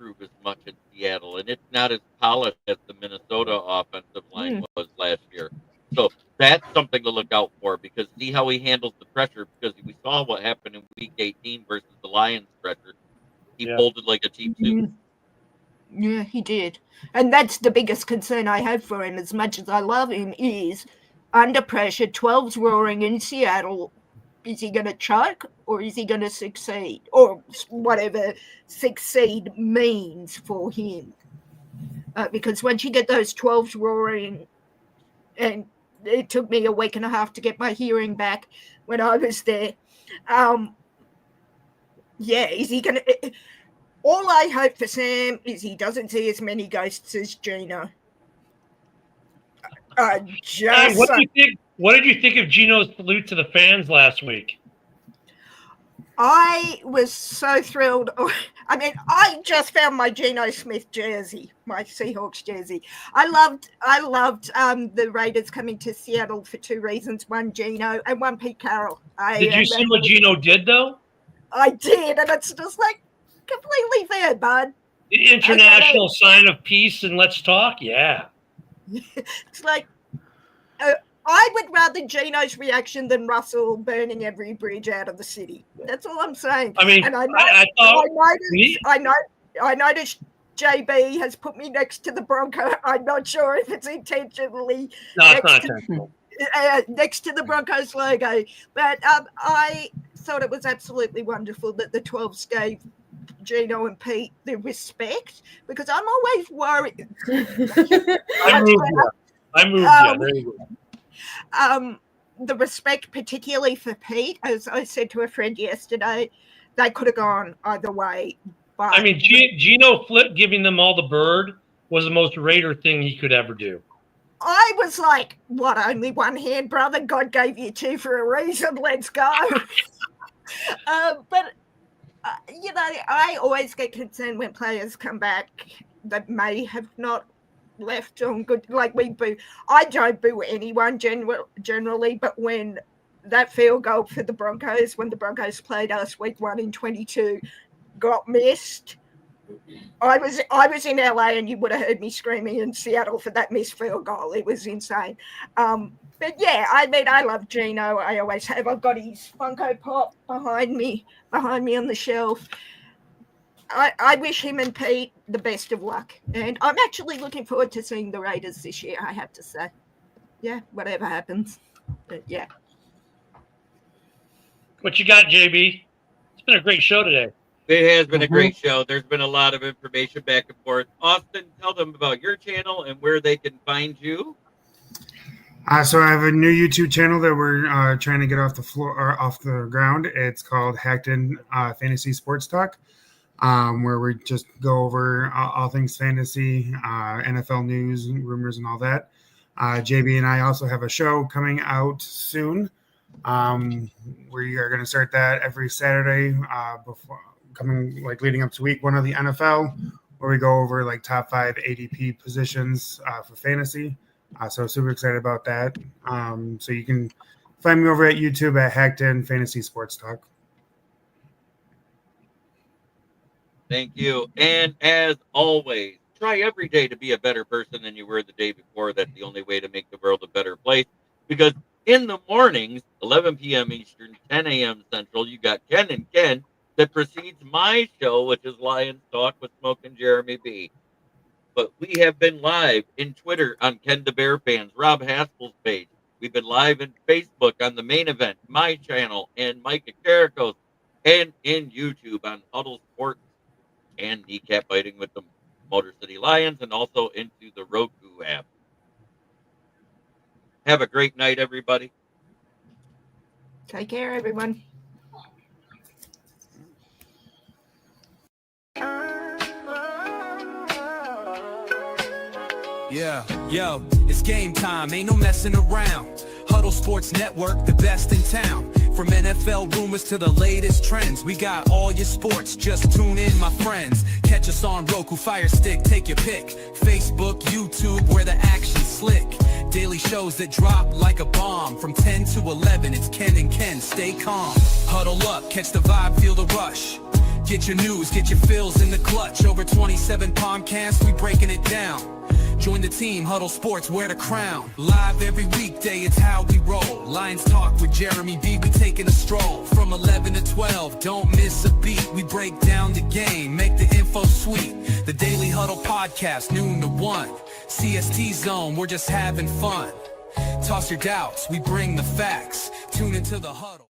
improve as much in Seattle, and it's not as polished as the Minnesota offensive line was last year. So that's something to look out for, because see how he handles the pressure, because we saw what happened in Week 18 versus the Lions pressure. He folded like a cheap suit. Yeah, he did. And that's the biggest concern I have for him, as much as I love him, is under pressure, 12's roaring in Seattle. Is he going to choke, or is he going to succeed? Or whatever succeed means for him. Because once you get those 12's roaring, and it took me a week and a half to get my hearing back when I was there. Is he going to... All I hope for Sam is he doesn't see as many ghosts as Gino. Hey, what did you think? What did you think of Gino's salute to the fans last week? I was so thrilled. I mean, I just found my Geno Smith jersey, my Seahawks jersey. I loved the Raiders coming to Seattle for two reasons: one, Gino, and one, Pete Carroll. Did you see what Gino did, though? I did, and it's just like completely fair, bud. The international sign of peace and let's talk. Yeah. It's like I would rather Gino's reaction than Russell burning every bridge out of the city. That's all I'm saying. I mean, and I noticed JB has put me next to the Bronco. I'm not sure if it's intentionally. No, it's not intentional. Next to the Broncos logo, but I thought it was absolutely wonderful that the 12s gave Gino and Pete the respect, because I'm always worried. I moved you. There you go. The respect, particularly for Pete, as I said to a friend yesterday, they could have gone either way. But I mean, Gino Flip giving them all the bird was the most Raider thing he could ever do. I was like, what, only one hand, brother? God gave you two for a reason. Let's go. But I always get concerned when players come back that may have not left on good. Like we boo. I don't boo anyone generally, but when that field goal for the Broncos, when the Broncos played us week 1 in 22, got missed, I was in LA and you would have heard me screaming in Seattle for that missed field goal. It was insane. But yeah, I mean, I love Gino. I always have. I've got his Funko Pop behind me on the shelf. I wish him and Pete the best of luck. And I'm actually looking forward to seeing the Raiders this year, I have to say. Yeah, whatever happens. But yeah. What you got, JB? It's been a great show today. It has been a great show. There's been a lot of information back and forth. Austin, tell them about your channel and where they can find you. So I have a new YouTube channel that we're trying to get off the ground. It's called Hacked In Fantasy Sports Talk, where we just go over all things fantasy, NFL news, rumors, and all that. JB and I also have a show coming out soon. We are going to start that every Saturday leading up to week 1 of the NFL, where we go over like top 5 ADP positions for fantasy. So super excited about that. So you can find me over at YouTube at Hacked In Fantasy Sports Talk. Thank you. And as always, try every day to be a better person than you were the day before. That's the only way to make the world a better place. Because in the mornings, 11 p.m. Eastern, 10 a.m. Central, you got Ken and Ken that precedes my show, which is Lions Talk with Smoke and Jeremy B. But we have been live in Twitter on Ken the Bear Fans, Rob Haskell's page. We've been live in Facebook on the main event, my channel, and Micah Carrico's, and in YouTube on Huddle Sports and Kneecap Biting with the Motor City Lions, and also into the Roku app. Have a great night, everybody. Take care, everyone. Yeah, yo, it's game time, ain't no messing around. Huddle Sports Network, the best in town. From NFL rumors to the latest trends, we got all your sports, just tune in, my friends. Catch us on Roku, Fire Stick, take your pick. Facebook, YouTube, where the action's slick. Daily shows that drop like a bomb. From 10 to 11, it's Ken and Ken, stay calm. Huddle up, catch the vibe, feel the rush. Get your news, get your fills in the clutch. Over 27 podcasts, we breaking it down. Join the team, Huddle Sports, wear the crown. Live every weekday, it's how we roll. Lions Talk with Jeremy B, we taking a stroll. From 11 to 12, don't miss a beat. We break down the game, make the info sweet. The Daily Huddle Podcast, noon to 1. CST Zone, we're just having fun. Toss your doubts, we bring the facts. Tune into the Huddle.